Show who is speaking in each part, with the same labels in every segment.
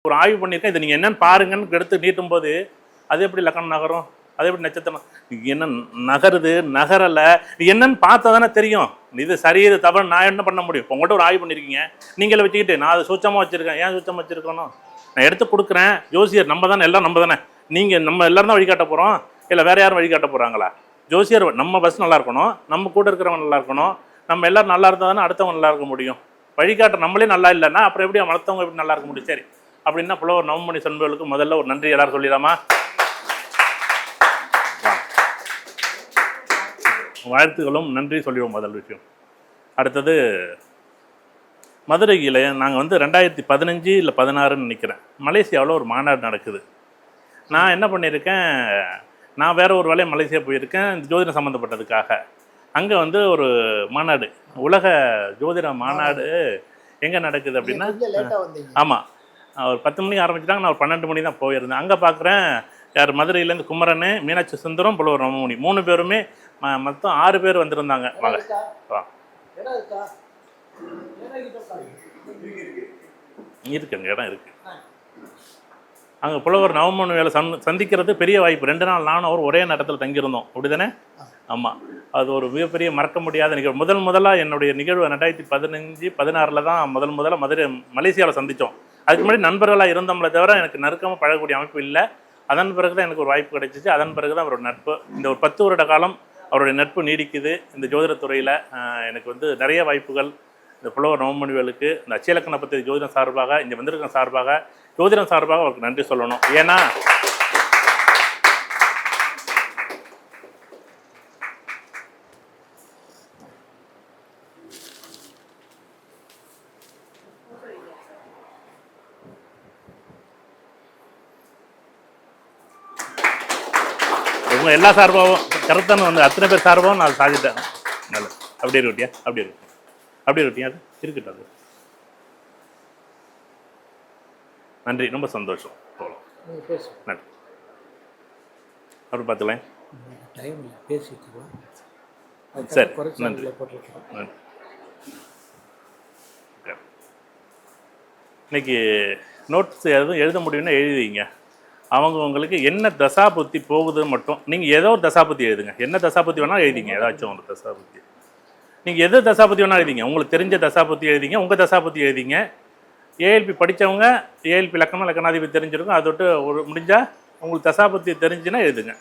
Speaker 1: ஒரு ஆய்வு பண்ணியிருக்கேன், இதை நீங்கள் என்னென்னு பாருங்கன்னு எடுத்து நீட்டும் போது அது எப்படி லக்கணம் நகரும், அது எப்படி நட்சத்திரம் என்ன நகருது நகரலை, என்னன்னு பார்த்தா தானே தெரியும். இது சரி இது தவறு நான் என்ன பண்ண முடியும். இப்போ உங்கள்கிட்ட ஒரு ஆய்வு பண்ணியிருக்கீங்க, நீங்களே வச்சுக்கிட்டு நான் அதை சுத்தமாக வச்சுருக்கேன், ஏன் சுத்தமாக வச்சுருக்கணும், நான் எடுத்து கொடுக்குறேன். ஜோசியர் நம்ம தானே, எல்லாம் நம்ம தானே, நீங்கள் நம்ம எல்லோரும் தான் வழிகாட்ட போகிறோம், இல்லை வேறு யாரும் வழிகாட்ட போகிறாங்களா? ஜோசியர் நம்ம பஸ் நல்லா இருக்கணும், நம்ம கூட இருக்கிறவங்க நல்லா இருக்கணும், நம்ம எல்லோரும் நல்லா இருந்தால் தானே அடுத்தவங்க நல்லா இருக்க முடியும். வழிகாட்ட நம்மளே நல்லா இல்லைன்னா அப்புறம் எப்படி அடுத்தவங்க எப்படி நல்லா இருக்க முடியும்? சரி, அப்படின்னா புலவர் நவமணி சண்முகளுக்கு முதல்ல ஒரு நன்றி எல்லாரும் சொல்லிடாமா? வாழ்த்துக்களும் நன்றி சொல்லிடுவோம் முதல் விஷயம். அடுத்தது மதுரையில் நாங்கள் வந்து 2015 இல்லை 16ன்னு நினைக்கிறேன், மலேசியாவில் ஒரு மாநாடு நடக்குது. நான் என்ன பண்ணியிருக்கேன், நான் வேறு ஒரு வேலையை மலேசியா போயிருக்கேன் இந்த ஜோதிடம் சம்மந்தப்பட்டதுக்காக. அங்கே வந்து ஒரு மாநாடு, உலக ஜோதிட மாநாடு எங்கே நடக்குது அப்படின்னா, ஆமாம் ஒரு 10 மணிக்கு ஆரம்பிச்சிட்டாங்க, நான் ஒரு 12 மணி தான் போயிருந்தேன். அங்கே பார்க்குறேன் யார் மதுரையிலேருந்து குமரன், மீனாட்சி சுந்தரம், புலவர் நவமணி 3 பேருமே மொத்தம் 6 பேர் வந்திருந்தாங்க. வாங்க வா இருக்குங்க, இடம் இருக்குது. அங்கே புலவர் நவமணி வேலை சந்திக்கிறது பெரிய வாய்ப்பு. 2 நாள் நானும் அவர் ஒரே நேரத்தில் தங்கியிருந்தோம், அப்படி தானே? ஆமாம், அது ஒரு மிகப்பெரிய மறக்க முடியாத நிகழ்வு. முதலாக என்னுடைய நிகழ்வு 2015, 16 தான் முதல்ல மலேசியாவில் சந்தித்தோம். அதுக்கு முன்னாடி நண்பர்களாக இருந்தோம்ல தவிர எனக்கு நெருக்கமாக பழகக்கூடிய அமைப்பு இல்லை. அதன் பிறகு தான் எனக்கு ஒரு வாய்ப்பு கிடைச்சிச்சு. அதன் பிறகு தான் அவரோட நட்பு, இந்த ஒரு 10 வருட காலம் அவருடைய நட்பு நீடிக்குது. இந்த ஜோதிடத்துறையில் எனக்கு வந்து நிறைய வாய்ப்புகள். இந்த புலவர் நவமணிவேலுக்கு இந்த அச்சயலக்கண பற்றி ஜோதிடம் சார்பாக, இங்கே வந்திருக்க சார்பாக, ஜோதிடம் சார்பாக அவருக்கு நன்றி சொல்லணும். ஏன்னா உங்கள் எல்லா சார்பாகவும் கரெக்டான வந்து அத்தனை பேர் சார்பாகவும் நான் சாதிட்டேன். நல்லது, அப்படியே இருக்கட்டியா, அப்படியே இருக்கு, அப்படியே இருக்கட்டியா, அது இருக்கட்டும். அது நன்றி, ரொம்ப சந்தோஷம். போகலாம், நன்றி. அப்படி பார்த்துக்கலாம், சரி, நன்றி நன்றி. இன்னைக்கு நோட்ஸ் எதுவும் எழுத முடியும்னா எழுதிங்க. உங்களுக்கு என்ன தசாபுத்தி போகுதுன்னு மட்டும் நீங்கள் ஏதோ ஒரு தசாபுத்தி எழுதுங்க. என்ன தசாபுத்தி வேணால் எழுதிங்க, ஏதாச்சும் ஒரு தசாபுத்தி. நீங்கள் எது தசாபுத்தி வேணால் எழுதிங்க, உங்களுக்கு தெரிஞ்ச தசாபுத்தி எழுதிங்க, உங்கள் தசாபுத்தி எழுதிங்க. ஏஎல்பி படித்தவங்க ஏஎல்பி லக்கணம் லக்கணாதிபதி தெரிஞ்சிருக்கும், அதோட்டு ஒரு முடிஞ்சால் உங்களுக்கு தசாபுத்தி தெரிஞ்சுன்னா எழுதுங்க.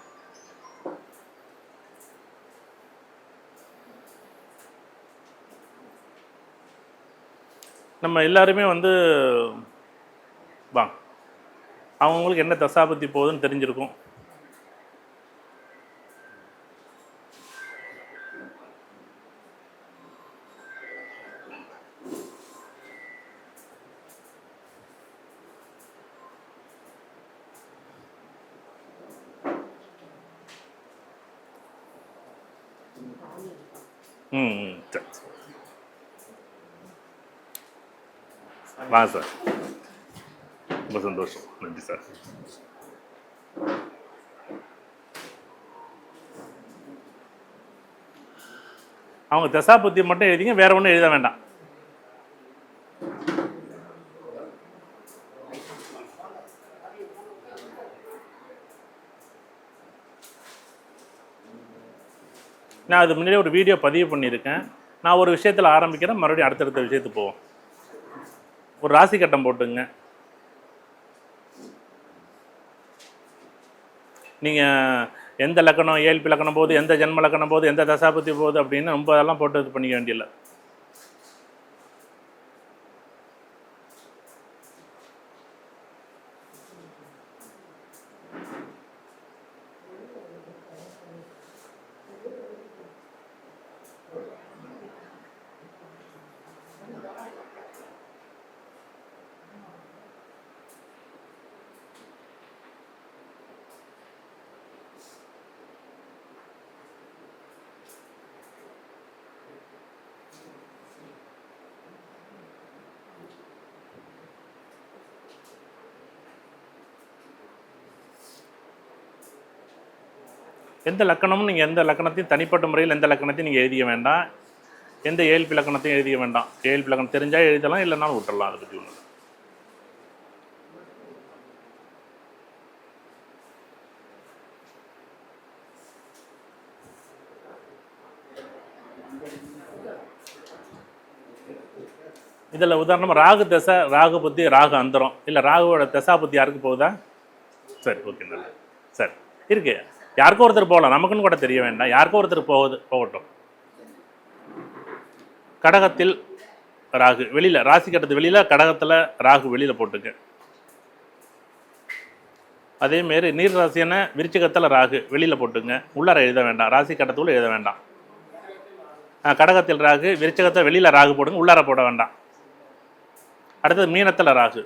Speaker 1: நம்ம எல்லாருமே வந்து வாங்க, அவங்களுக்கு என்ன தசாபுத்தி போகுதுன்னு தெரிஞ்சிருக்கும். சரி, வாங்க சார், ரொம்ப சந்தோஷம், நன்றி சார். அவங்க தசாபுத்தி மட்டும் எழுதிங்க, வேற ஒன்றும் எழுத வேண்டாம். நான் அது முன்னாடி ஒரு வீடியோ பதிவு பண்ணியிருக்கேன். நான் ஒரு விஷயத்தில் ஆரம்பிக்கிறேன், மறுபடியும் அடுத்தடுத்த விஷயத்துக்கு போவோம். ஒரு ராசி கட்டம் போட்டுங்க. நீங்கள் எந்த லக்கணம் ஏஎல்பி லக்கணம் போகுது, எந்த ஜென்ம லக்கணம் போகுது, எந்த தசாபுத்தி போகுது அப்படின்னு ரொம்ப அதெல்லாம் போட்டு இது பண்ணிக்க வேண்டியதில்லை. எந்த லக்கணமும் நீங்கள் எந்த லக்கணத்தையும் தனிப்பட்ட முறையில் எந்த லக்கணத்தையும் நீங்கள் எழுதிக்க வேண்டாம், எந்த ஏஎல்பி லக்கணத்தையும் எழுதிக்க வேண்டாம். ஏஎல்பி லக்கணம் தெரிஞ்சால் எழுதலாம், இல்லைனாலும் விட்டுடலாம். அதை பற்றி ஒன்று இதில் உதாரணமாக ராகு தசை, ராகு புத்தி, ராகு அந்தரம், இல்லை ராகுவோட தசா புத்தி யாருக்கு போகுதா? சரி, ஓகே, நல்லா. சரி, இருக்கு. யாருக்கும் ஒருத்தர் போகலாம், நமக்குன்னு கூட தெரிய வேண்டாம். யாருக்கும் ஒருத்தர் போகட்டும். கடகத்தில் ராகு வெளியில், ராசி கட்டத்து வெளியில், கடகத்தில் ராகு வெளியில் போட்டுக்க. அதேமாரி நீர் ராசியான விருச்சிகத்தில் ராகு வெளியில் போட்டுங்க. உள்ளார எழுத வேண்டாம், ராசி கட்டத்துக்குள்ள எழுத வேண்டாம். கடகத்தில் ராகு, விருச்சிகத்தை வெளியில் ராகு போடுங்க, உள்ளார போட வேண்டாம். அடுத்தது மீனத்தில் ராகு,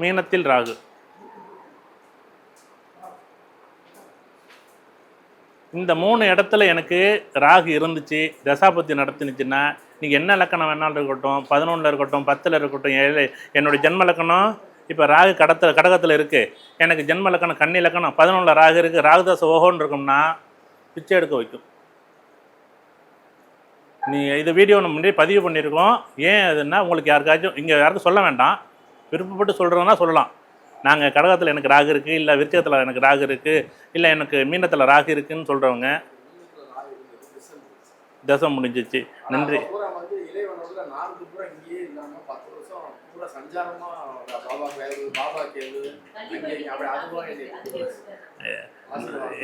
Speaker 1: மீனத்தில் ராகு. இந்த 3 இடத்துல எனக்கு ராகு இருந்துச்சு, தசாபத்தி நடத்துனுச்சுன்னா நீங்கள் என்ன லக்கணம் வேணாலும் இருக்கட்டும், 11 இருக்கட்டும், 10 இருக்கட்டும், என்னுடைய ஜென்ம லக்கணம் இப்போ ராகு கடகத்தில் இருக்குது, எனக்கு ஜென்ம லக்கணம் கன்னி லக்கணம் 11 ராகு இருக்குது, ராகு தசை ஓஹோன்னு இருக்கும்னா பிச்சை எடுக்க வைக்கும். இது வீடியோ நம்ம முன்னாடி பதிவு பண்ணியிருக்கோம். ஏன் அதுன்னா உங்களுக்கு யாருக்காச்சும் இங்கே யாருக்கும் சொல்ல வேண்டாம், விருப்பப்பட்டு சொல்கிறதுனா சொல்லலாம். நாங்கள் கடகத்தில் எனக்கு ராகு இருக்குது, இல்லை விருச்சகத்தில் எனக்கு ராகு இருக்குது, இல்லை எனக்கு மீனத்தில் ராகு இருக்குதுன்னு சொல்கிறவங்க தசை முடிஞ்சிச்சு. நன்றி.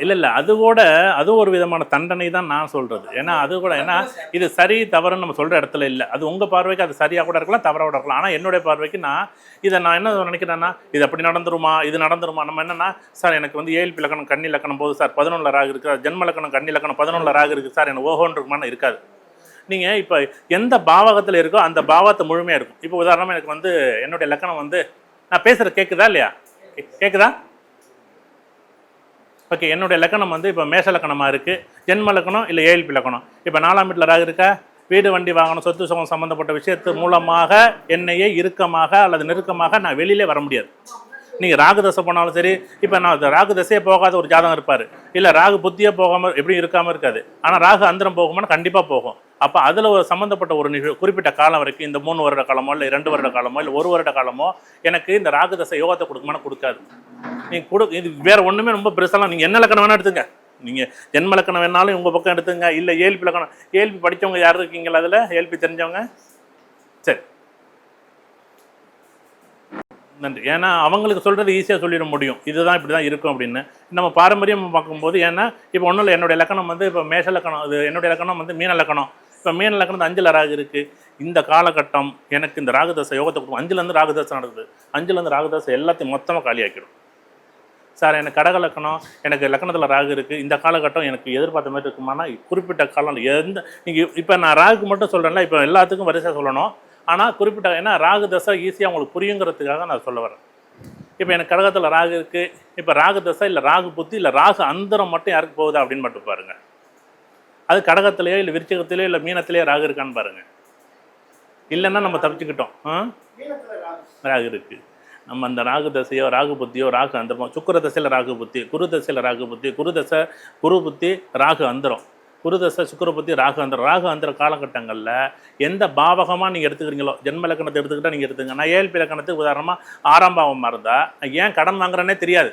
Speaker 1: இல்லை அது ஒரு விதமான தண்டனை தான் நான் சொல்கிறது. ஏன்னா அது கூட, ஏன்னா இது சரி தவறுன்னு நம்ம சொல்கிற இடத்துல இல்லை. அது உங்கள் பார்வைக்கு அது சரியாக கூட இருக்கலாம், தவறாக கூட இருக்கலாம். ஆனால் என்னுடைய பார்வைக்கு நான் என்ன நினைக்கிறேன்னா, இது அப்படி நடந்துருமா, இது நடந்துருமா. நம்ம என்னென்னா, சார் எனக்கு வந்து 7 லக்கணம் கன்னி லக்கணம் போது சார் 11 ராகு இருக்குது, ஜென்ம லக்கணம் கன்னி லக்கணம் 11 ராகு இருக்குது சார், எனக்கு ஓஹோன்னு இருக்குமான்னு இருக்காது. நீங்கள் இப்போ எந்த பாவகத்தில் இருக்கோ அந்த பாவத்தை முழுமையாக இருக்கும். இப்போ உதாரணமாக எனக்கு வந்து என்னுடைய லக்கணம் வந்து, நான் பேசுகிறது கேட்குதா இல்லையா? கேட்குதா? ஓகே. என்னுடைய லக்கணம் வந்து இப்போ மேஷ லக்கணமாக இருக்குது, ஜென்ம லக்கணம் இல்லை 7 லக்கணம். இப்போ 4ஆம் வீட்டில் ராகு இருக்கா, வீடு வண்டி வாகனம் சொத்து சுகம் சம்மந்தப்பட்ட விஷயத்து மூலமாக என்னையே இறுக்கமாக அல்லது நெருக்கமாக நான் வெளியிலே வர முடியாது. நீங்கள் ராகு தசை போனாலும் சரி, இப்போ நான் ராகு தசையே போகாத ஒரு ஜாதகம் இருப்பார், இல்லை ராகு புத்தியே போகாமல் எப்படியும் இருக்காமல் இருக்காது, ஆனால் ராகு அந்தரம் போகுமான்னு கண்டிப்பாக போகும். அப்போ அதில் ஒரு சம்மந்தப்பட்ட ஒரு குறிப்பிட்ட காலம் வரைக்கும், இந்த 3 வருட காலமோ இல்லை 2 வருட காலமோ இல்லை 1 வருட காலமோ எனக்கு இந்த ராகு தசை யோகத்தை கொடுக்குமான்னு கொடுக்காது. நீங்கள் இது வேறு ஒன்றுமே ரொம்ப பெருசாலாம். நீங்கள் என்ன லக்கணம் வேணால் எடுத்துங்க, நீங்கள் ஜென்ம லக்கணம் வேணாலும் உங்கள் பக்கம் எடுத்துங்க, இல்லை ஏல்பி லக்கணம். ஏல்பி படித்தவங்க யார் இருக்கீங்களா? அதில் ஏல்பி தெரிஞ்சவங்க? சரி, நன்றி. ஏன்னா அவங்களுக்கு சொல்கிறது ஈஸியாக சொல்லிட முடியும், இதுதான் இப்படி தான் இருக்கும் அப்படின்னு. நம்ம பாரம்பரியம் பார்க்கும்போது, ஏன்னா இப்போ ஒன்றும் இல்லை, என்னுடைய லக்கணம் வந்து இப்போ மேஷ லக்கணம், அது என்னுடைய லக்கணம் வந்து மீன லக்கணம். இப்போ மீன லக்கணம் 5ல் ராகு இருக்குது. இந்த காலகட்டம் எனக்கு இந்த ராகுதசை யோகத்தை கொடுக்கும். 5லேருந்து ராகுதசை நடக்குது, 5லேருந்து ராகுதசை எல்லாத்தையும் மொத்தமாக காலியாக்கிடும். சார் எனக்கு கடக லக்கணம், எனக்கு லக்கணத்தில் ராகு இருக்குது, இந்த காலகட்டம் எனக்கு எதிர்பார்த்த மாதிரி இருக்குமானா குறிப்பிட்ட காலம் எந்த, நீங்கள் இப்போ நான் ராகுக்கு மட்டும் சொல்கிறேன்ல, இப்போ எல்லாத்துக்கும் வரிசையாக சொல்லணும். ஆனால் குறிப்பிட்ட, ஏன்னா ராகு தசை ஈஸியாக உங்களுக்கு புரியுங்கிறதுக்காக நான் சொல்ல வரேன். இப்போ எனக்கு கடகத்தில் ராகு இருக்குது, இப்போ ராகு தசை இல்லை ராகு புத்தி இல்லை ராகு அந்தரம் மட்டும் யாருக்கு போகுதா அப்படின்னு மட்டும் பாருங்கள். அது கடகத்திலேயோ இல்லை விருச்சிகத்திலேயோ இல்லை மீனத்திலேயோ ராகு இருக்கான்னு பாருங்கள். இல்லைன்னா நம்ம தப்பிச்சுக்கிட்டோம். ராகு இருக்குது. நம்ம அந்த ராகு தசையோ ராகு புத்தியோ ராகு அந்தரமோ, சுக்கிர தசையில் ராகு புத்தி, குரு தசையில் ராகு புத்தி, குரு தசை குரு புத்தி ராகு அந்தரம், குரு தசை சுக்கிர புத்தி ராகு அந்தரம். ராகு அந்தர காலகட்டங்களில் எந்த பாவகமாக நீங்கள் எடுத்துக்கிறீங்களோ, ஜென்ம லக்கணத்தை எடுத்துக்கிட்டால் நீங்கள் எடுத்துங்க. நான் ஏழ்பி லக்கணத்துக்கு உதாரணமாக 6ஆம் பாவமாக இருந்தால் நான் ஏன் கடன் வாங்குறேன்னே தெரியாது,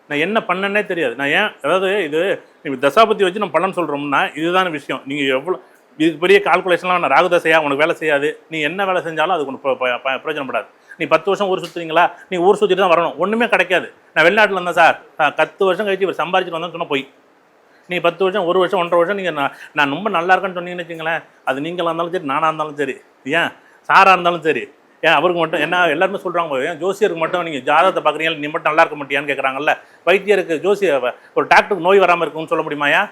Speaker 1: நான் என்ன பண்ணனே தெரியாது. நான் ஏன், அதாவது இது நீங்கள் தசாபத்தி வச்சு நம்ம பலன் சொல்கிறோம்னா இதுதான விஷயம். நீங்கள் எவ்வளோ இதுக்கு பெரிய கால்குலேஷன்லாம் நான் ராகு தசையாக உனக்கு வேலை செய்யாது, நீ என்ன வேலை செஞ்சாலும் அதுக்கு உனக்கு பிரயோஜனப்படாது. நீ 10 வருஷம் ஊர் சுற்றுறீங்களா, நீ ஊர் சுற்றிட்டு தான் வரணும், ஒன்றுமே கிடைக்காது. நான் வெளிநாட்டில் இருந்தேன் சார், 10 வருஷம் கழிச்சு இவர் சம்பாரிச்சிட்டு வந்தேன்னு சொன்னால் போய், நீ 10 வருஷம் 1 வருஷம் 1.5 வருஷம் நீங்கள் நான் ரொம்ப நல்லா இருக்கேன்னு சொன்னீங்கன்னு வச்சுங்களேன், அது நீங்களாக இருந்தாலும் சரி நானாக இருந்தாலும் சரி, ஏன் சாராக இருந்தாலும் சரி, ஏன் அவருக்கு மட்டும் என்ன எல்லாருமே சொல்கிறாங்க, ஏன் ஜோசியருக்கு மட்டும் நீங்கள் ஜாதகத்தை பார்க்குறீங்க நீ மட்டும் நல்லா இருக்க மாட்டியான்னு கேட்குறாங்கல்ல. வைத்தியருக்கு ஜோசியர் ஒரு டாக்டருக்கு நோய் வராமல் இருக்குன்னு சொல்ல முடியுமாயா?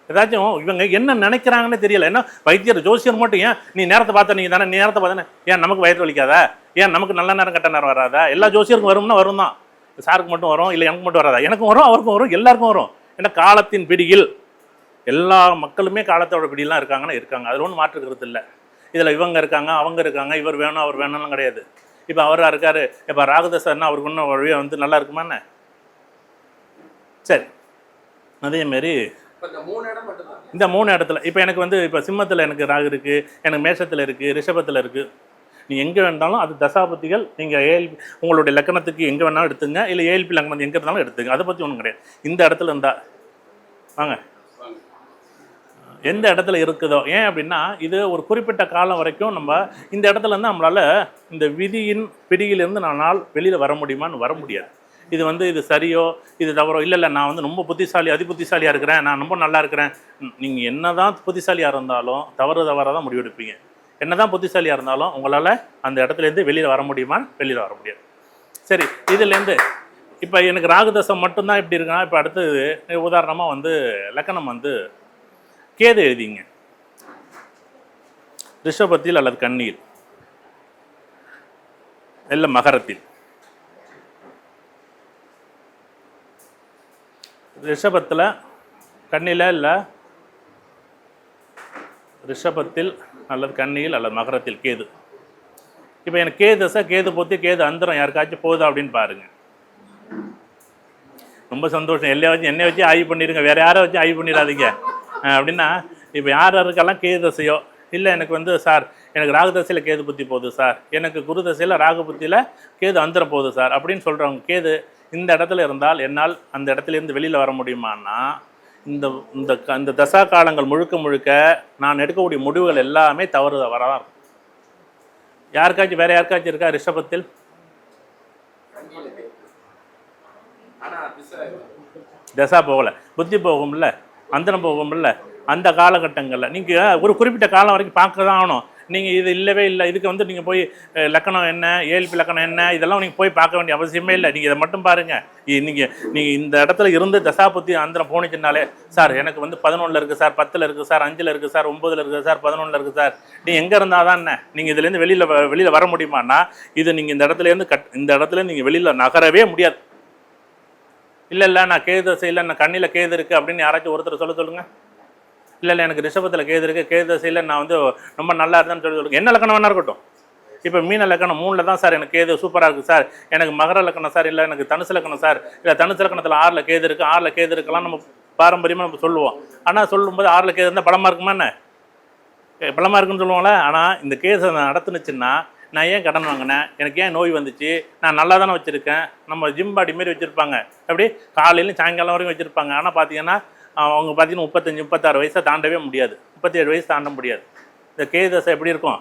Speaker 1: ஏதாச்சும் இவங்க என்ன நினைக்கிறாங்கன்னு தெரியல. ஏன்னா வைத்தியர் ஜோசியர் மட்டும், ஏன் நீ நேரத்தை பார்த்த நீங்கள் தானே, நீ நேரத்தை பார்த்தானே, ஏன் நமக்கு வயிறு வலிக்காதா, ஏன் நமக்கு நல்ல நேரம் கெட்ட நேரம் வராதா? எல்லா ஜோசியருக்கும் வரும்னா வரும் தான், சாருக்கு மட்டும் வரும், இல்லை எனக்கு மட்டும் வராதா? எனக்கும் வரும், அவருக்கும் வரும், எல்லாருக்கும் வரும். ஏன்னா காலத்தின் பிடியில் எல்லா மக்களுமே காலத்தோட பிடியெல்லாம் இருக்காங்கன்னா இருக்காங்க, அதில் ஒன்றும் மாற்றுக்கிறது இல்லை. இதில் இவங்க இருக்காங்க அவங்க இருக்காங்க, இவர் வேணும் அவர் வேணும்லாம் கிடையாது. இப்போ அவராக இருக்கார், இப்போ ராகுதசன்னா அவருக்கு இன்னும் வழியாக வந்து நல்லா இருக்குமா என்ன? சரி, அதேமாரி இந்த 3 இடத்துல இப்போ எனக்கு வந்து இப்போ சிம்மத்தில் எனக்கு ராகு இருக்குது, எனக்கு மேஷத்தில் இருக்குது, ரிஷபத்தில் இருக்குது. நீ எங்கே வேண்டாலும் அது தசாபதிகள் நீங்கள் உங்களுடைய லக்கணத்துக்கு எங்கே வேணாலும் எடுத்துங்க, இல்லை ஏஎல்பி லக்கணம் எங்கே இருந்தாலும் எடுத்துங்க, அதை பற்றி ஒன்றும் கிடையாது. இந்த இடத்துல இருந்தால் வாங்க எந்த இடத்துல இருக்குதோ. ஏன் அப்படின்னா இது ஒரு குறிப்பிட்ட காலம் வரைக்கும் நம்ம இந்த இடத்துல இருந்து நம்மளால் இந்த விதியின் பிடியிலிருந்து நாள் வெளியில் வர முடியுமான்னு வர முடியாது. இது சரியோ இது தவறோ இல்லை நான் ரொம்ப புத்திசாலி அதி புத்திசாலியாக இருக்கிறேன், நான் ரொம்ப நல்லா இருக்கிறேன். நீங்கள் என்ன தான் புத்திசாலியாக இருந்தாலும் தவறாக தான் முடிவெடுப்பீங்க. என்ன தான் புத்திசாலியாக இருந்தாலும் உங்களால் அந்த இடத்துலேருந்து வெளியில் வர முடியுமான்னு வெளியில் வர முடியாது. சரி, இதுலேருந்து இப்போ எனக்கு ராகுதசை மட்டும்தான் இப்படி இருக்குன்னா, இப்போ அடுத்தது உதாரணமாக லக்கணம் கேது எழுதிங்க. ரிஷபத்தில் அல்லது கன்னியில் இல்லை மகரத்தில். ரிஷபத்தில் கன்னியில் இல்லை ரிஷபத்தில் அல்லது கன்னியில் அல்லது மகரத்தில் கேது. இப்போ எனக்கு கேது தசை கேது பொத்தி கேது அந்தரம் யாருக்காச்சும் போகுதா அப்படின்னு பாருங்கள். ரொம்ப சந்தோஷம். என்னை வச்சு ஆய்வு பண்ணிடுங்க, வேறு யாரை வச்சு ஆய்வு பண்ணிடாதீங்க. அப்படின்னா இப்போ யாருக்கெல்லாம் கேது தசையோ இல்லை எனக்கு சார் எனக்கு ராகு தசையில் கேது புத்தி போகுது சார், எனக்கு குரு தசையில் ராகு புத்தியில் கேது அந்தரம் போகுது சார் அப்படின்னு சொல்கிறவங்க கேது இந்த இடத்துல இருந்தால் என்னால் அந்த இடத்துலேருந்து வெளியில் வர முடியுமான்னா இந்த இந்த இந்த தசா காலங்கள் முழுக்க நான் எடுக்கக்கூடிய முடிவுகள் எல்லாமே தவறாக இருக்கும். யாருக்காச்சும் வேறு யாருக்காச்சும் இருக்கா ரிஷபத்தில்? தசா போகலை, புத்தி போகும்ல, அந்தரம் போகும்ல. அந்த காலகட்டங்களில் நீங்கள் ஒரு குறிப்பிட்ட காலம் வரைக்கும் பார்க்க தான் ஆகணும். நீங்கள் இது இல்லவே இல்லை, இதுக்கு நீங்கள் போய் லக்கணம் என்ன ஏஎல்பி லக்கணம் என்ன இதெல்லாம் நீங்கள் போய் பார்க்க வேண்டிய அவசியமே இல்லை. நீங்கள் இதை மட்டும் பாருங்கள். நீங்கள் இந்த இடத்துல இருந்து தசாபுத்தி அந்தரம் போனிச்சுனாலே சார் எனக்கு 11 இருக்குது சார், 10 இருக்குது சார், 5 இருக்குது சார், 9 இருக்குது சார், 11 இருக்குது சார், நீங்கள் எங்கே இருந்தால் தான் என்ன நீங்கள் இதுலேருந்து வெளியில் வர முடியுமான்னா நீங்கள் இந்த இடத்துல நீங்கள் வெளியில் நகரவே முடியாது. இல்லை நான் கேது தசையில் நான் கண்ணியில் கேது இருக்குது அப்படின்னு யாராச்சும் ஒருத்தர் சொல்லுங்கள். இல்லை எனக்கு ரிஷபத்தில் கேது இருக்குது, கேது தசையில் நான் ரொம்ப நல்லா இருந்தேன்னு சொல்லுங்கள். என்ன லக்கணம் வேணா இருக்கட்டும். இப்போ மீன லக்கணம் 3ல் தான் சார் எனக்கு கேது சூப்பராக இருக்குது சார், எனக்கு மகர லக்கணம் சார், இல்லை எனக்கு தனுசு லக்கணம் சார், இல்லை தனுசு லக்கணத்தில் 6ல் கேது இருக்குது, 6ல் கேது இருக்கலாம் நம்ம பாரம்பரியமாக நம்ம சொல்லுவோம். ஆனால் சொல்லும்போது 6ல் கேது இருந்தால் பலமாக இருக்குமா என்ன? பலமாக இருக்குன்னு சொல்லுவோம்ல. ஆனால் இந்த கேஸை நடத்துனுச்சுன்னா நான் ஏன் கடன் வாங்கினேன், எனக்கு ஏன் நோய் வந்துச்சு, நான் நல்லா தானே வச்சுருக்கேன். நம்ம ஜிம் பாடி மாரி வச்சுருப்பாங்க, அப்படி காலையிலும் சாயங்காலம் வரைக்கும் வச்சுருப்பாங்க. ஆனால் பார்த்தீங்கன்னா அவங்க பார்த்தீங்கன்னா 35 36 வயசை தாண்டவே முடியாது, 37 வயசு தாண்ட முடியாது. இந்த கேது தசை எப்படி இருக்கும்?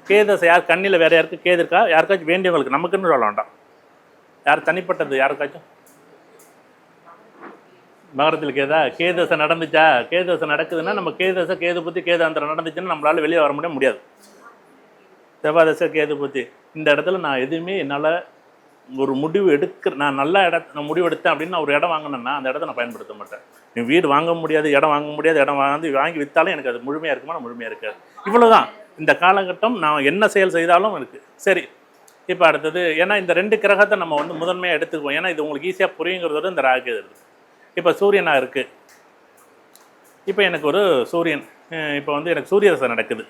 Speaker 1: கேது தசை யார் கண்ணில் வேறு யாருக்கு கேது இருக்கா? யாருக்காச்சும் வேண்டியவங்களுக்கு, நமக்குன்னு சொல்ல வேண்டாம், யார் தனிப்பட்டது யாருக்காச்சும் மகரத்தில் கேது தசை நடந்துச்சா? கேது தசை நடக்குதுன்னா நம்ம கேது தசை கேது புத்தி கேது அந்தரம் நடந்துச்சுன்னா நம்மளால் வெளியே வர முடியாது. செவ்வாய் தசை கேது புத்தி இந்த இடத்துல நான் எதுவுமே என்னால் ஒரு முடிவு நான் நல்ல நான் முடிவு எடுத்தேன் அப்படின்னு நான் ஒரு இடம் வாங்கினேன்னா அந்த இடத்த நான் பயன்படுத்த மாட்டேன். நீ வீடு வாங்க முடியாது, இடம் வாங்க முடியாது, இடம் வாங்கி விற்றாலும் எனக்கு அது முழுமையாக இருக்குமா? முழுமையாக இருக்காது. இவ்வளோதான் இந்த காலகட்டம். நான் என்ன செயல் செய்தாலும் இருக்குது. சரி, இப்போ அடுத்தது ஏன்னா இந்த 2 கிரகத்தை நம்ம முதன்மையாக எடுத்துக்குவோம். ஏன்னா இது உங்களுக்கு ஈஸியாக புரியுங்கிறதோட இந்த ராகு இருக்குது. இப்போ சூரியனாக இருக்குது. இப்போ எனக்கு ஒரு சூரியன் இப்போ எனக்கு சூரிய தசை நடக்குது.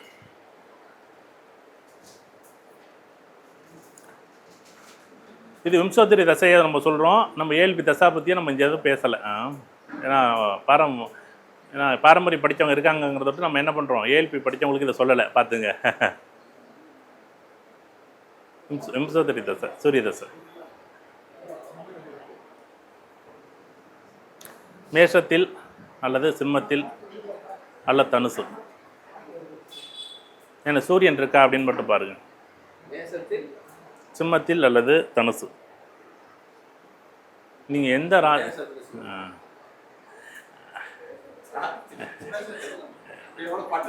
Speaker 1: இது விம்சோத்தரி தசையை நம்ம சொல்கிறோம். நம்ம ஏஎல்பி தசா பற்றியும் நம்ம இங்கே எதுவும் பேசலை. ஏன்னா பாரம்பரியம் படித்தவங்க இருக்காங்கிறத நம்ம என்ன பண்ணுறோம், ஏஎல்பி படித்தவங்களுக்கு இதை சொல்லலை. பார்த்துங்க, விம்சோத்தரி தசை சூரிய தசை. மேஷத்தில் அல்லது சிம்மத்தில் அல்லது தனுசு. ஏன்னா சூரியன் இருக்கா அப்படின்னு மட்டும் பாருங்கள். சிம்மத்தில் அல்லது தனுசு. நீங்கள் எந்த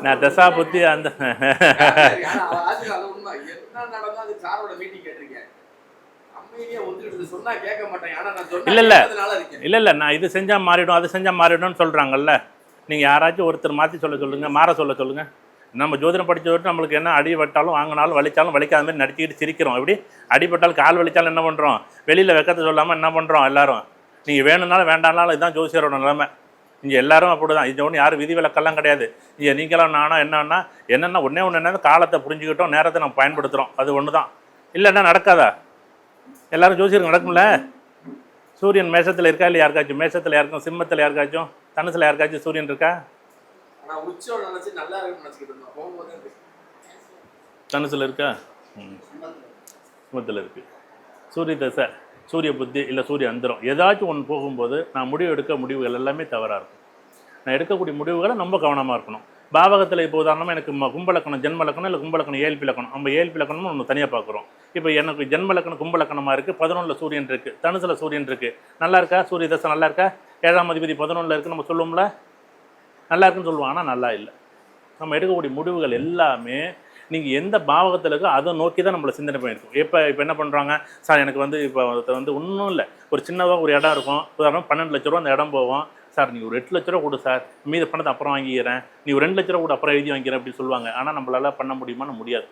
Speaker 1: நான் தசா புத்தி அந்த இல்லை நான் இது செஞ்சால் மாறிடும் அது செஞ்சால் மாறிடும்னு சொல்கிறாங்கல்ல. நீங்கள் யாராச்சும் ஒருத்தர் மாற்றி சொல்லுங்கள், மாற சொல்லுங்கள். நம்ம ஜோதிடம் படித்தவர்கிட்ட நம்மளுக்கு என்ன அடிபட்டாலும் வாங்கினாலும் வலிச்சாலும் வலிக்காத மாதிரி நடிச்சிக்கிட்டு சிரிக்கிறோம். எப்படி அடிபட்டாலும் கால் வலிச்சாலும் என்ன பண்ணுறோம், வெளியில் வெக்கத்தை சொல்லாமல் என்ன பண்ணுறோம் எல்லாரும். நீங்கள் வேணும்னாலும் வேண்டாம்னாலும் இதுதான் ஜோசியரோட நிலைமை. இங்கே எல்லாரும் அப்படி தான். இது ஒன்று யாரும் விதி விலக்கெல்லாம் கிடையாது. இங்கே நீங்களாம் நானும் என்னென்னா ஒன்றே என்ன காலத்தை புரிஞ்சுக்கிட்டோம், நேரத்தை நம்ம பயன்படுத்துகிறோம், அது ஒன்று தான். இல்லைன்னா நடக்காதா? எல்லோரும் ஜோசியருக்கு நடக்கும்ல. சூரியன் மேஷத்தில் இருக்கா இல்லை யாருக்காச்சும்? மேஷத்தில் யாருக்கும், சிம்மத்தில் யாருக்காச்சும், தனுசில் யாருக்காச்சும் சூரியன் இருக்கா? தனுசில் இருக்கா? சிம்மத்தில் இருக்குது. சூரிய தசை, சூரிய புத்தி இல்லை சூரிய அந்தரம் ஏதாச்சும் ஒன்று போகும்போது நான் முடிவு எடுக்க முடிவுகள் எல்லாமே தவறாக இருக்கும். நான் எடுக்கக்கூடிய முடிவுகளை ரொம்ப கவனமாக இருக்கணும். பாவகத்தில் இப்போ உதாரணமாக எனக்கு கும்பலக்கணம் ஜென்மலக்கணம் இல்லை கும்பலக்கணம் ஏழ்பி லக்கணம், நம்ம ஏழ்பி லக்கணம்னு ஒன்று தனியாக பார்க்குறோம். இப்போ எனக்கு ஜென்மலக்கணம் கும்பலக்கணமாக இருக்குது, 11ல் சூரியன் இருக்குது, தனுசில் சூரியன் இருக்குது. நல்லா இருக்கா? சூரிய தசை நல்லா இருக்கா? 7ஆம் அதிபதி 11ல் இருக்குது நம்ம சொல்லுவோம்ல, நல்லா இருக்குன்னு சொல்லுவோம். ஆனால் நல்லா இல்லை. நம்ம எடுக்கக்கூடிய முடிவுகள் எல்லாமே நீங்கள் எந்த பாவகத்தில் இருக்கோ அதை நோக்கி தான் நம்மளை சிந்தனை பண்ணியிருக்கோம். இப்போ என்ன பண்ணுறாங்க சார், எனக்கு வந்து இப்போ வந்து ஒன்றும் இல்லை, ஒரு சின்னதாக ஒரு இடம் இருக்கும், உதாரணம் 12 லட்ச ரூபா அந்த இடம் போவோம். சார் நீ ஒரு 8 லட்ச ரூபா கொடு சார், மீத பணத்தை அப்புறம் வாங்கிக்கிறேன், நீ ஒரு 2 லட்ச ரூபா கூட அப்புறம் எழுதி வாங்கிக்கிறேன் அப்படி சொல்லுவாங்க. ஆனால் நம்மளால் பண்ண முடியுமான்னு முடியாது.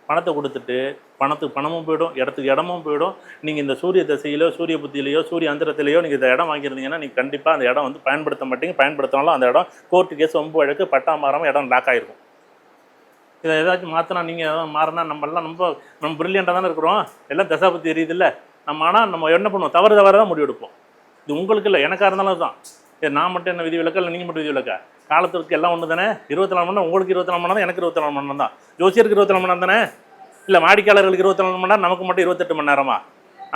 Speaker 1: பணத்தை கொடுத்துட்டு பணத்துக்கு பணமும் போயிடும், இடத்துக்கு இடமும் போயிடும். நீங்கள் இந்த சூரிய தசையிலையோ சூரிய புத்தியிலையோ சூரிய அந்தரத்திலையோ நீங்கள் இந்த இடம் வாங்கியிருந்தீங்கன்னா நீங்கள் கண்டிப்பாக அந்த இடம் வந்து பயன்படுத்த மாட்டீங்க. பயன்படுத்தினாலும் அந்த இடம் கோர்ட்டு கேஸ் வம்பு வழக்கு பட்டா மாறாமல் இடம் லாக் ஆகிருக்கும். இதை ஏதாச்சும் மாற்றினா நீங்கள் ஏதாவது மாறினா நம்மளாம் நம்ம பிரில்லியண்ட்டாக தானே இருக்கிறோம், எல்லாம் தசாபத்தி எரியுது இல்லை நம்ம. ஆனால் நம்ம என்ன பண்ணுவோம், தவறு தான் முடிவு எடுப்போம். இது உங்களுக்கு இல்லை, எனக்காக இருந்தாலும் தான். நான் மட்டும் என்ன விதி விலக்கா இல்லை நீங்கள் மட்டும் விதி விலக்கா? காலத்திற்கு எல்லாம் ஒன்று தானே. 24 மணி நேரம் உங்களுக்கு 24 மணி நேரம், எனக்கு 24 மணி நேரம் தான். ஜோசியருக்கு 24 மணி நேரம் தானே, இல்லை வாடிக்கையாளர்களுக்கு 24 மணி நேரம், நமக்கு மட்டும் 28 மணி நேரமா?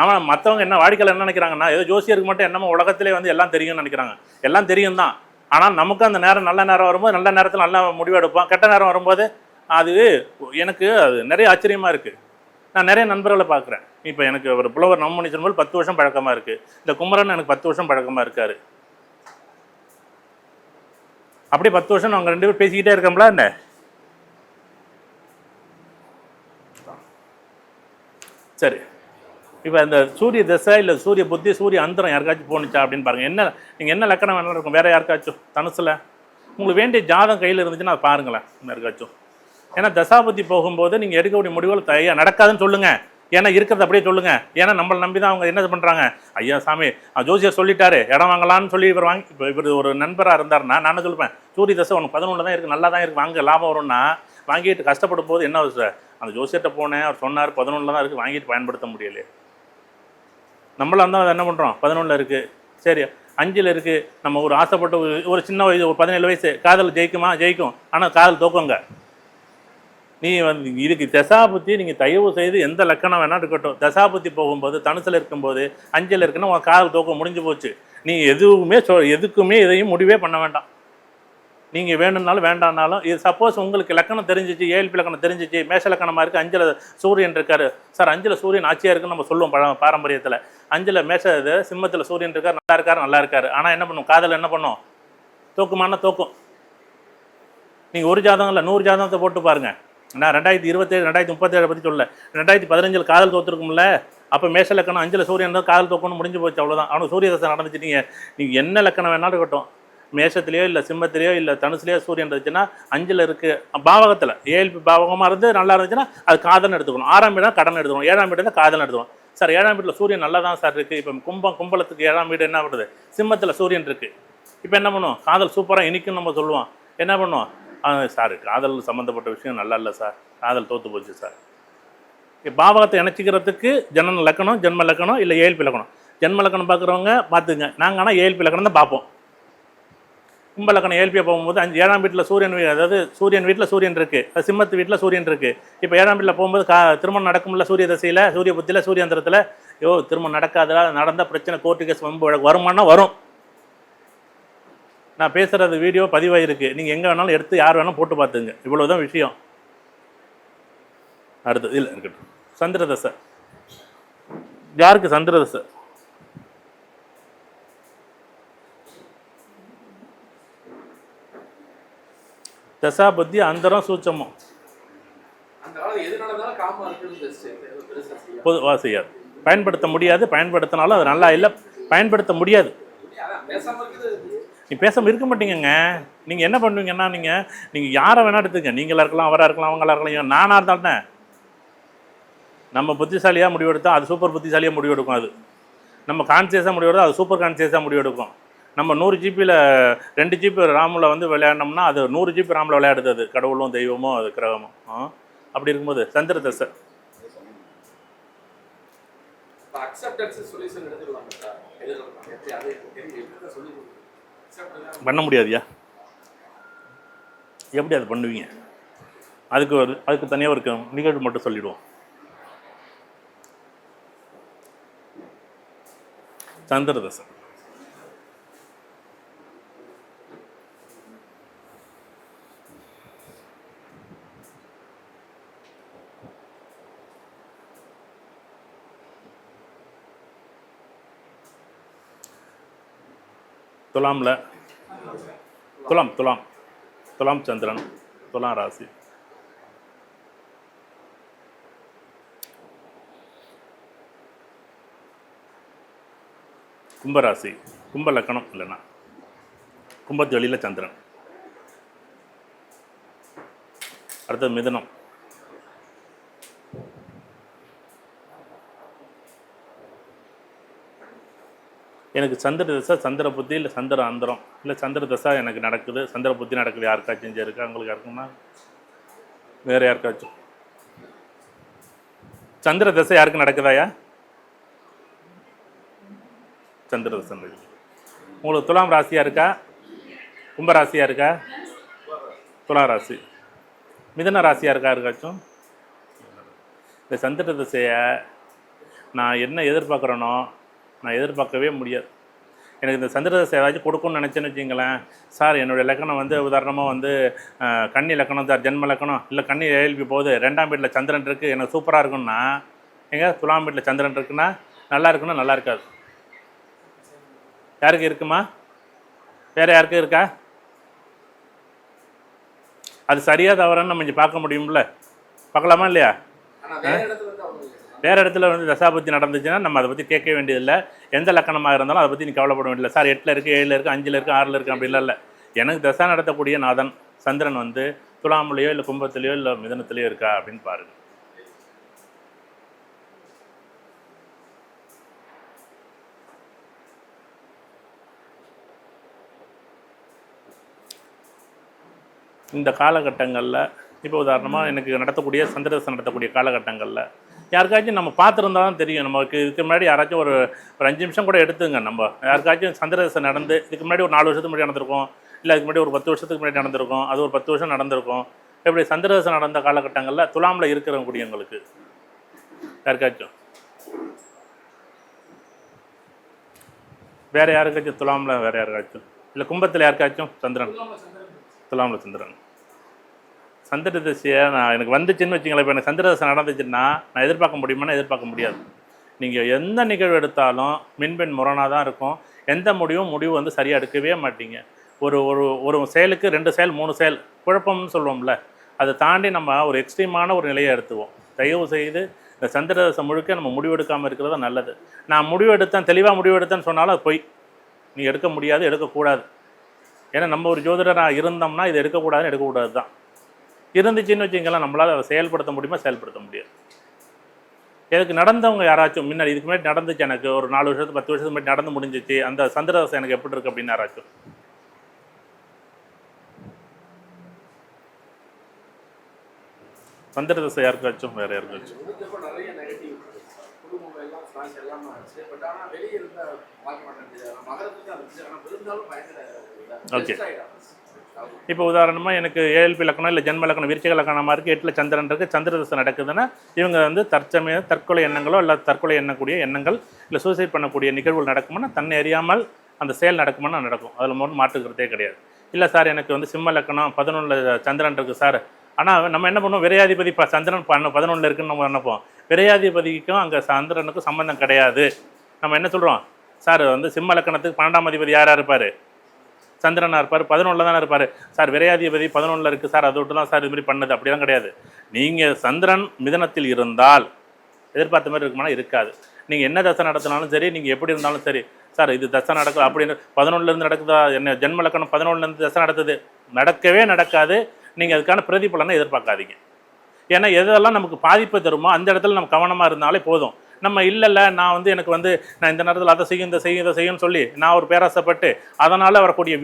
Speaker 1: ஆனால் மற்றவங்க என்ன வாடிக்கையாளர் என்ன நினைக்கிறாங்கன்னா, ஏதோ ஜோசியருக்கு மட்டும் என்னமோ உலகத்திலே வந்து எல்லாம் தெரியும்னு நினைக்கிறாங்க. எல்லாம் தெரியும் தான், ஆனால் நமக்கு அந்த நேரம் நல்ல நேரம் வரும்போது நல்ல நேரத்தில் நல்ல முடிவு எடுப்போம், கெட்ட நேரம் வரும்போது அது எனக்கு அது நிறைய ஆச்சரியமாக இருக்குது. நான் நிறைய நண்பர்களை பார்க்குறேன். இப்போ எனக்கு ஒரு புலவர் நவமணி சொன்னால் 10 வருஷம் பழக்கமாக இருக்குது. இந்த குமரன் எனக்கு 10 வருஷம் பழக்கமாக இருக்கார். அப்படியே 10 வருஷம் நாங்கள் 2 பேரும் பேசிக்கிட்டே இருக்கோம்ல. என்ன சரி, இப்போ இந்த சூரிய தசை இல்லை சூரிய புத்தி சூரிய அந்தரம் யாருக்காச்சும் போணுச்சா அப்படின்னு பாருங்கள். என்ன நீங்கள் என்ன லக்கணம் வேணாலும் இருக்கும் வேறு யாருக்காச்சும் தனுசில் உங்களுக்கு வேண்டிய ஜாதகம் கையில் இருந்துச்சுன்னா அதை பாருங்களேன் யாருக்காச்சும். ஏன்னா தசாபதி போகும்போது நீங்கள் எடுக்கக்கூடிய முடிவுகள் நடக்காதுன்னு சொல்லுங்கள். ஏன்னா இருக்கிறத அப்படியே சொல்லுங்கள். ஏன்னா நம்மளை நம்பி தான் அவங்க என்ன பண்ணுறாங்க, ஐயா சாமி ஜோசியர் சொல்லிட்டாரு இடம் வாங்கலான்னு சொல்லி இவர் வாங்கி. இப்போ இவர் ஒரு நண்பராக இருந்தாருன்னா நான் என்ன சொல்லுவேன், சூரிய தசை உனக்கு 11 தான் இருக்குது, நல்லா தான் இருக்குது, வாங்க லாபம் வரும்னா வாங்கிட்டு கஷ்டப்படும் போது என்ன சார், அந்த ஜோசியர்கிட்ட போனேன், அவர் சொன்னார் 11 தான் இருக்குது, வாங்கிட்டு பயன்படுத்த முடியலையே. நம்மளாக இருந்தால் அதை என்ன பண்ணுறோம், 11 இருக்குது, சரி 5 இருக்குது, நம்ம ஒரு ஆசைப்பட்டு ஒரு சின்ன வயசு ஒரு 17 வயசு காதல் ஜெயிக்கும், ஆனால் காதல் தோக்குங்க. நீ வந்து இதுக்கு தசாபுத்தி நீங்கள் தயவு செய்து எந்த லக்கணம் வேணால் இருக்கட்டும், தசாபுத்தி போகும்போது தனுசில் இருக்கும்போது 5ல் இருக்குன்னா உன் காதல் தோக்கம் முடிஞ்சு போச்சு. நீ எதுக்குமே எதையும் முடிவே பண்ண வேண்டாம். நீங்கள் வேணும்னாலும் வேண்டாம்னாலும் இது சப்போஸ் உங்களுக்கு லக்கணம் தெரிஞ்சிச்சு, ஏழ்பி லக்கணம் தெரிஞ்சிச்சு, மேஷ லக்கணமாக இருக்குது, 5ல் சூரியன் இருக்கார் சார், 5ல் சூரியன் ஆட்சியாக இருக்குன்னு நம்ம சொல்லுவோம் பாரம்பரியத்தில். 5ல் மேஷ இது சிம்மத்தில் சூரியன் இருக்கார், நல்லா இருக்கார். ஆனால் என்ன பண்ணும், காதல் என்ன பண்ணும், தோக்குமான தோக்கும். நீங்கள் ஒரு ஜாதகம் இல்லை 100 ஜாதகத்தை போட்டு பாருங்கள். நான் 2027 2037 பற்றி சொல்ல, 2015 காதல் தோற்றுருக்கும்ல. அப்போ மேஷ லக்கணம் 5ல் சூரியன் இருந்தால் காதல் தோக்கணும் முடிஞ்சு போச்சு, அவ்வளோதான். அவனுக்கு சூரிய தசை நடந்துச்சு. நீங்கள் என்ன லக்கணம் வேணாலும் இருக்கட்டும், மேஷத்துலேயோ இல்லை சிம்மத்திலேயோ இல்லை தனுசுலேயோ சூரியன் இருந்துச்சுன்னா 5ல் இருக்குது பாவகத்தில் ஏழ்பி பாவகமாக இருந்து நல்லா இருந்துச்சுன்னா அது காதல்னு எடுத்துக்கணும். 6ஆம் வீடு கடன் எடுத்துக்கணும், 7ஆம் வீடு காதல் எடுத்துக்கணும். சார் 7ஆம் வீட்டில் சூரியன் நல்லா தான் சார் இருக்குது, இப்போ கும்பலத்துக்கு 7ஆம் வீடு என்ன பண்ணுறது, சிம்மத்தில் சூரியன் இருக்குது, இப்போ என்ன பண்ணுவோம், காதல் சூப்பராக இனிக்குன்னு நம்ம சொல்லுவோம். என்ன பண்ணுவோம், சார் காதல் சம்மந்தப்பட்ட விஷயம் நல்லா இல்லை சார், காதல் தோற்று போச்சு சார். பாவகத்தை இணைச்சிக்கிறதுக்கு ஜனன லக்கணம் ஜென்ம லக்கணம் இல்லை ஏழ்பி லக்கணம். ஜென்ம லக்கணம் பார்க்குறவங்க பார்த்துங்க, நாங்கள் ஆனால் ஏழ்பி லக்கணம் தான் பார்ப்போம். கும்ப லக்கணம் ஏழ்பியை போகும்போது 7ஆம் வீட்டில் சூரியன் அதாவது சூரியன் வீட்டில் சூரியன் இருக்குது, சிம்மத்து வீட்டில் சூரியன் இருக்குது. இப்போ 7ஆம் வீட்டில் போகும்போது திருமணம் நடக்கும்ல, சூரிய தசையில் சூரிய புத்தியில் சூரியந்திரத்தில். திருமணம் நடக்காதா, நடந்தால் பிரச்சனை, கோர்ட்டு கேஸ் வம்பு வழக்கு வருமானா வரும். நான் பேசுகிறது வீடியோ பதிவாயிருக்கு, நீங்கள் எங்கே வேணாலும் எடுத்து யார் வேணாலும் போட்டு பார்த்துங்க. இவ்வளோதான் விஷயம். அடுத்தது இல்லை இருக்கட்டும், சந்திரதசை யாருக்கு, சந்திரதசை தசாபத்தி அந்தரம் சூட்சமம் பொதுவாக செய்யாது, பயன்படுத்த முடியாது. பயன்படுத்தினாலும் அது நல்லா இல்லை, பயன்படுத்த முடியாது. நீ பேசாமல் இருக்க மாட்டீங்கங்க. நீங்கள் என்ன பண்ணுவீங்கன்னா, நீங்கள் யாரை வேணா எடுத்துங்க, நீங்களாக இருக்கலாம், அவராக இருக்கலாம், அவங்களா இருக்கலாம், நானாக இருந்தால்னே நம்ம புத்திசாலியாக முடிவெடுத்தால் அது சூப்பர் புத்திசாலியாக முடிவெடுக்கும். அது நம்ம கான்சியஸாக முடிவெடுத்தால் அது சூப்பர் கான்சியஸாக முடிவெடுக்கும். நம்ம 100 ஜிபியில் 2 ஜிபி ராமில் வந்து விளையாடினோம்னா அது 100 ஜிபி ராமில் விளையாடுது. அது கடவுளும் தெய்வமும் அது கிரகமும். அப்படி இருக்கும்போது சந்திர தசை பண்ண முடியாதுயா. எப்படி அதை பண்ணுவீங்க? அதுக்கு தனியாக ஒரு நிகழ்வு மட்டும் சொல்லிடுவோம். சந்திர தசை துலாமில் துலாம் துலாம் துலாம் சந்திரன், துலாம் ராசி. கும்பராசி, கும்ப லக்கணம் இல்லைன்னா கும்பத்து வெளியில் சந்திரன். அடுத்தது மிதுனம். எனக்கு சந்திர தசை, சந்திர புத்தி, இல்லை சந்திர அந்தரம், இல்லை சந்திர தசை எனக்கு நடக்குது, சந்திர புத்தி நடக்குது. யாருக்காச்சும் இருக்கா? உங்களுக்கு யாருக்குன்னா வேறு யாருக்காச்சும் சந்திர தசை யாருக்கு நடக்குதாயா? சந்திர தசை உங்களுக்கு துலாம் ராசியாக இருக்கா? கும்பராசியாக இருக்கா? துலாம் ராசி. மிதன ராசியாக இருக்கா இருக்காச்சும்? இந்த சந்திர தசையை நான் என்ன எதிர்பார்க்குறேனோ நான் எதிர்பார்க்கவே முடியாது. எனக்கு இந்த சந்திர தசை ஏதாச்சும் கொடுக்கணும்னு நினச்சேன்னு வச்சிங்களேன். சார் என்னுடைய லக்கணம் வந்து உதாரணமாக கன்னி லக்கணம் சார், ஜென்ம லக்கணம், இல்லை கன்னி ஏழ்பி போகுது, 2ஆம் வீட்டில் சந்திரன் இருக்குது, எனக்கு சூப்பராக இருக்குன்னா, எங்கே துலாம் வீட்டில் சந்திரன் இருக்குன்னா நல்லா இருக்குன்னா நல்லா இருக்காது. யாருக்கு இருக்குமா? வேறு யாருக்கும் இருக்கா? அது சரியாக தவறான்னு நம்ம இங்கே பார்க்க முடியும்ல, பார்க்கலாமா இல்லையா? வேறு இடத்துல தசாபத்தி நடந்துச்சுன்னா நம்ம அதை பற்றி கேட்க வேண்டியதில்லை. எந்த லக்கணமாக இருந்தாலும் அதை பற்றி நீ கவலைப்பட வேண்டியதில்லை. சார் 8ல் இருக்குது, 7ல் இருக்குது, 5ல் இருக்குது, 6ல் இருக்குது அப்படிலாம் இல்லை. எனக்கு தசா நடத்தக்கூடிய நாதன் சந்திரன் துலாமுலையோ இல்லை கும்பத்துலையோ இல்லை மிதனத்துலையோ இருக்கா அப்படின்னு பாருங்கள். இந்த காலகட்டங்களில் இப்போ உதாரணமாக எனக்கு நடத்தக்கூடிய சந்திரதசை நடத்தக்கூடிய காலகட்டங்களில் யாருக்காச்சும் நம்ம பார்த்துருந்தா தான் தெரியும். நமக்கு இதுக்கு முன்னாடி யாராச்சும் ஒரு 5 நிமிஷம் கூட எடுத்துங்க. நம்ம யாருக்காச்சும் சந்திரதசை நடந்து இதுக்கு முன்னாடி ஒரு 4 வருஷத்துக்கு முன்னாடி நடந்திருக்கும், இல்லை அதுக்கு முன்னாடி ஒரு 10 வருஷத்துக்கு முன்னாடி நடந்திருக்கும், அது ஒரு 10 வருஷம் நடந்திருக்கும். இப்படி சந்திரதசை நடந்த காலகட்டங்களில் துலாமில் இருக்கிறவங்களுக்கு யாருக்காச்சும் வேறு யாருக்காச்சும் துலாமில் வேறு யாருக்காச்சும் இல்லை கும்பத்தில் யாருக்காச்சும் சந்திரன் துலாமில் சந்திரன் சந்திர தசையை நான் எனக்கு வந்துச்சுன்னு வச்சுங்களேன். இப்போ எனக்கு சந்திர தசை நடந்துச்சுன்னா நான் எதிர்பார்க்க முடியுமானா எதிர்பார்க்க முடியாது. நீங்கள் எந்த நிகழ்வு எடுத்தாலும் மின்பெண் முரணாக தான் இருக்கும். எந்த முடிவு சரியாக எடுக்கவே மாட்டீங்க. ஒரு ஒரு ஒரு செயலுக்கு 2 செயல் 3 செயல் குழப்பம்னு சொல்லுவோம்ல, அதை தாண்டி நம்ம ஒரு எக்ஸ்ட்ரீமான ஒரு நிலையை எடுத்துவோம். தயவு செய்து இந்த சந்திர தசை முழுக்க நம்ம முடிவு எடுக்காமல் இருக்கிறது தான் நல்லது. நான் முடிவு எடுத்தேன், தெளிவாக முடிவு எடுத்தேன்னு சொன்னாலும் அது போய் நீ எடுக்க முடியாது, எடுக்கக்கூடாது. ஏன்னா நம்ம ஒரு ஜோதிடராக இருந்தோம்னா இது எடுக்கக்கூடாதுன்னு எடுக்கக்கூடாது தான். இருந்துச்சுன்னு வச்சுங்களேன், நம்மளால் அதை செயல்படுத்த முடியுமா? செயல்படுத்த முடியாது. எனக்கு நடந்தவங்க யாராச்சும் முன்னாடி இதுக்கு முன்னாடி நடந்துச்சு, எனக்கு ஒரு 4 வருஷத்துக்கு 10 வருஷத்துக்கு முன்னாடி நடந்து முடிஞ்சிச்சு, அந்த சந்திரதசை எனக்கு எப்படி இருக்குது அப்படின்னு யாராச்சும் சந்திரதசை யாருக்காச்சும் வேறு யாருக்காச்சும் ஓகே. இப்போ உதாரணமாக எனக்கு ஏஎல்பி லக்கணம் இல்லை ஜென்ம லக்கணம் விருச்சிக லக்கணமாக இருக்குது, 8ல் சந்திரன் இருக்குது, சந்திரதசை நடக்குதுன்னா இவங்க தற்கொலை எண்ணங்களோ இல்லை தற்கொலை எண்ணக்கூடிய எண்ணங்கள் இல்லை சூசைட் பண்ணக்கூடிய நிகழ்வுகள் நடக்குமானா தன்னை அறியாமல் அந்த செயல் நடக்குமானா நடக்கும். அதில் மாற்றுக்கிறதே கிடையாது. இல்லை சார் எனக்கு சிம்ம லக்கணம் 11ல் சந்திரன் இருக்குது சார், ஆனால் நம்ம என்ன பண்ணுவோம், விரையாதிபதி சந்திரன் 11ல் இருக்குன்னு நம்ம நினைப்போம். விரையாதிபதிக்கும் அங்கே சந்திரனுக்கும் சம்பந்தம் கிடையாது. நம்ம என்ன சொல்கிறோம், சார் சிம்ம லக்கணத்துக்கு 12ஆம் அதிபதி யாராக இருப்பார்? சந்திரனாக இருப்பார், 11ல் தானே இருப்பார். சார் விரையாதிபதி 11ல் இருக்குது சார், அதை விட்டு தான் சார் இதுமாதிரி பண்ணுது, அப்படிலாம் கிடையாது. நீங்கள் சந்திரன் மிதனத்தில் இருந்தால் எதிர்பார்த்த மாதிரி இருக்குமானா இருக்காது. நீங்கள் என்ன தசை நடத்தினாலும் சரி, நீங்கள் எப்படி இருந்தாலும் சரி, சார் இது தசை நடக்குது அப்படின்னு 11லேருந்து நடக்குதா, என்ன ஜென்ம லக்கணம் 11லேருந்து தசை நடத்துது, நடக்கவே நடக்காது. நீங்கள் அதுக்கான பிரதிபலனை எதிர்பார்க்காதீங்க. ஏன்னா எதெல்லாம் நமக்கு பாதிப்பை தருமோ அந்த இடத்துல நம்ம கவனமாக இருந்தாலே போதும். நம்ம இல்லை நான் எனக்கு நான் இந்த நேரத்தில் அதை செய்யும் இதை செய்யும்னு சொல்லி நான் ஒரு பேராசைப்பட்டு அதனால் வரக்கூடிய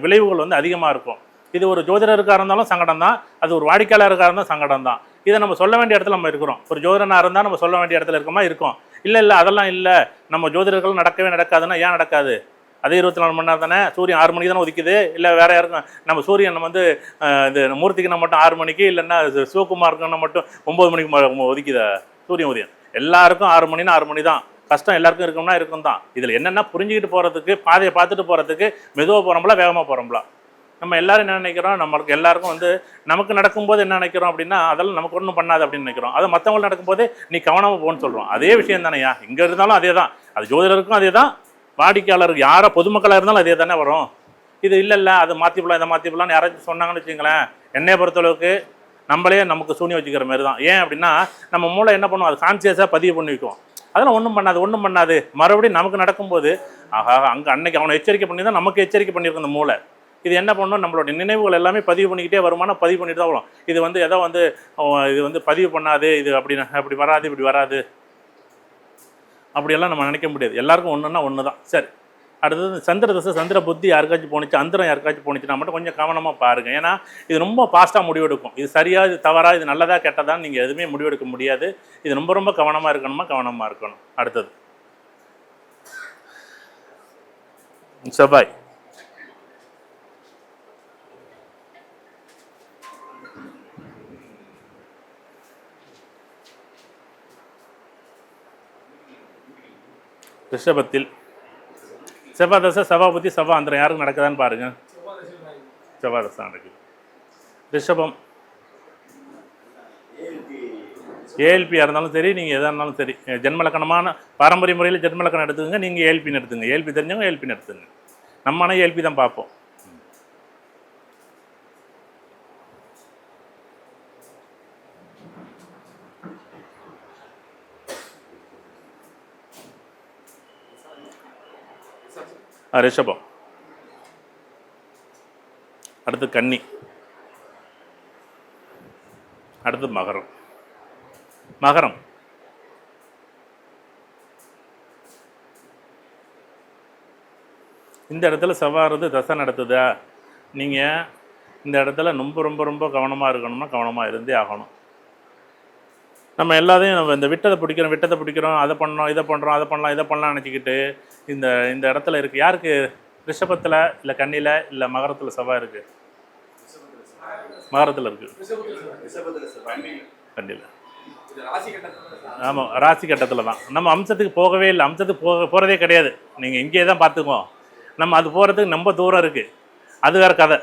Speaker 1: விளைவுகள் அதிகமாக இருக்கும். இது ஒரு ஜோதிடருக்காக இருந்தாலும் சங்கடம் தான், அது ஒரு வாடிக்கையாளருக்காக இருந்தால் சங்கடம் தான். இதை நம்ம சொல்ல வேண்டிய இடத்துல நம்ம இருக்கிறோம். ஒரு ஜோதிடனாக இருந்தால் நம்ம சொல்ல வேண்டிய இடத்துல இருக்கோமா இருக்கும். இல்லை அதெல்லாம் இல்லை, நம்ம ஜோதிடர்கள் நடக்கவே நடக்காதுன்னா ஏன் நடக்காது? அதே 24 மணி நேரம் தானே, சூரியன் 6 மணிக்கு தானே உதிக்குது. இல்லை வேறு யாருக்கும் நம்ம சூரியன் இது மூர்த்திக்குன்னா மட்டும் 6 மணிக்கு, இல்லைன்னா சிவகுமாருக்குன்னா மட்டும் 9 மணிக்கு உதிக்குதா சூரியன் உதயம்? எல்லாருக்கும் 6 மணினா 6 மணி தான். கஷ்டம் எல்லாருக்கும் இருக்கும்னா இருக்கும் தான். இதில் என்னென்னா புரிஞ்சுக்கிட்டு போகிறதுக்கு, பாதையை பார்த்துட்டு போகிறதுக்கு மெதுவாக போகிறோம்ல வேகமாக போகிறோம்ல. நம்ம எல்லோரும் என்ன நினைக்கிறோம், நம்மளுக்கு எல்லாருக்கும் நமக்கு நடக்கும்போது என்ன நினைக்கிறோம் அப்படின்னா அதெல்லாம் நமக்கு ஒன்றும் பண்ணாது அப்படின்னு நினைக்கிறோம். அதை மற்றவங்களுக்கு நடக்கும்போது நீ கவனமாக போகணும்னு சொல்கிறோம். அதே விஷயம் தானேயா, இங்கே இருந்தாலும் அதே தான், அது ஜோதிடருக்கும் அதே தான், வாடிக்கையாளருக்கு யாரோ பொதுமக்களாக இருந்தாலும் அதே தானே வரும். இது இல்லை அதை மாற்றிப்பலாம் இதை மாற்றிப்பலாம்னு யாராச்சும் சொன்னாங்கன்னு வச்சுங்களேன், என்னையை பொறுத்தளவுக்கு நம்மளே நமக்கு சூனியம் வச்சுக்கிற மாதிரி தான். ஏன் அப்படின்னா நம்ம மூளை என்ன பண்ணுவோம், அது கான்சியஸாக பதிவு பண்ணி வைக்கும். அதெல்லாம் ஒன்றும் பண்ணாது மறுபடியும் நமக்கு நடக்கும்போது ஆஹா அங்கே அன்னைக்கு அவனை எச்சரிக்கை பண்ணி தான் நமக்கு எச்சரிக்கை பண்ணியிருக்க அந்த மூளை. இது என்ன பண்ணணும், நம்மளுடைய நினைவுகள் எல்லாமே பதிவு பண்ணிக்கிட்டே வருமானம் பதிவு பண்ணிட்டு தான் வரும். இது எதோ இது பதிவு பண்ணாது, இது அப்படி வராது இப்படி வராது அப்படியெல்லாம் நம்ம நினைக்க முடியாது. எல்லாருக்கும் ஒன்று தான். சரி, அடுத்தது சந்திர தசை சந்திர புத்தி யாருக்காச்சும் போணுச்சு, அந்தரம் யாருக்காச்சும் போணுச்சுன்னா மட்டும் கொஞ்சம் கவனமாக பாருங்கள். ஏன்னா இது ரொம்ப ஃபாஸ்ட்டாக முடிவெடுக்கும். இது சரியாக இது தவறாக இது நல்லதாக கெட்டதான்னு நீங்கள் எதுவுமே முடிவெடுக்க முடியாது. இது ரொம்ப கவனமாக இருக்கணும். அடுத்தது செவ்வாய். ரிஷபத்தில் செவ்வாய் தசை செவ்வாய் புத்தி செவ்வாய் அந்தரம் யாருக்கு நடக்குதான்னு பாருங்க. செவ்வாய் தசை நடக்குது. ரிஷபம் ஏஎல்பியாக இருந்தாலும் சரி, நீங்கள் எதாக இருந்தாலும் சரி, ஜென்மலக்கணமான பாரம்பரிய முறையில் ஜென்மலக்கணம் எடுத்துக்கங்க. நீங்கள் ஏஎல்பின்னு எடுத்துங்க. ஏஎல்பி தெரிஞ்சவங்க ஏஎல்பின்னு எடுத்துங்க. நம்ம ஆனால் ஏஎல்பி தான் பார்ப்போம். ரிஷபம். அடுத்து கன்னி, அடுத்து மகரம். மகரம் இந்த இடத்துல செவ்வாய் தசை நடத்துதா, நீங்கள் இந்த இடத்துல ரொம்ப கவனமாக இருக்கணும்னா கவனமாக இருந்தே ஆகணும். நம்ம எல்லாத்தையும் நம்ம இந்த விட்டதை பிடிக்கிறோம், அதை பண்ணோம் இதை பண்ணுறோம் அதை பண்ணலாம் நினச்சிக்கிட்டு இந்த இடத்துல இருக்குது. யாருக்கு? ரிஷபத்தில் இல்லை கன்னியில் இல்லை மகரத்தில் செவ்வாய் இருக்குது? மகரத்தில் இருக்குது. கண்டியில். ஆமாம், ராசி கட்டத்தில் தான். நம்ம அம்சத்துக்கு போகவே இல்லை. அம்சத்துக்கு போகிறதே கிடையாது. நீங்கள் இங்கேயே தான் பார்த்துக்குவோம். நம்ம அது போகிறதுக்கு ரொம்ப தூரம் இருக்குது. அது வேறு கதை.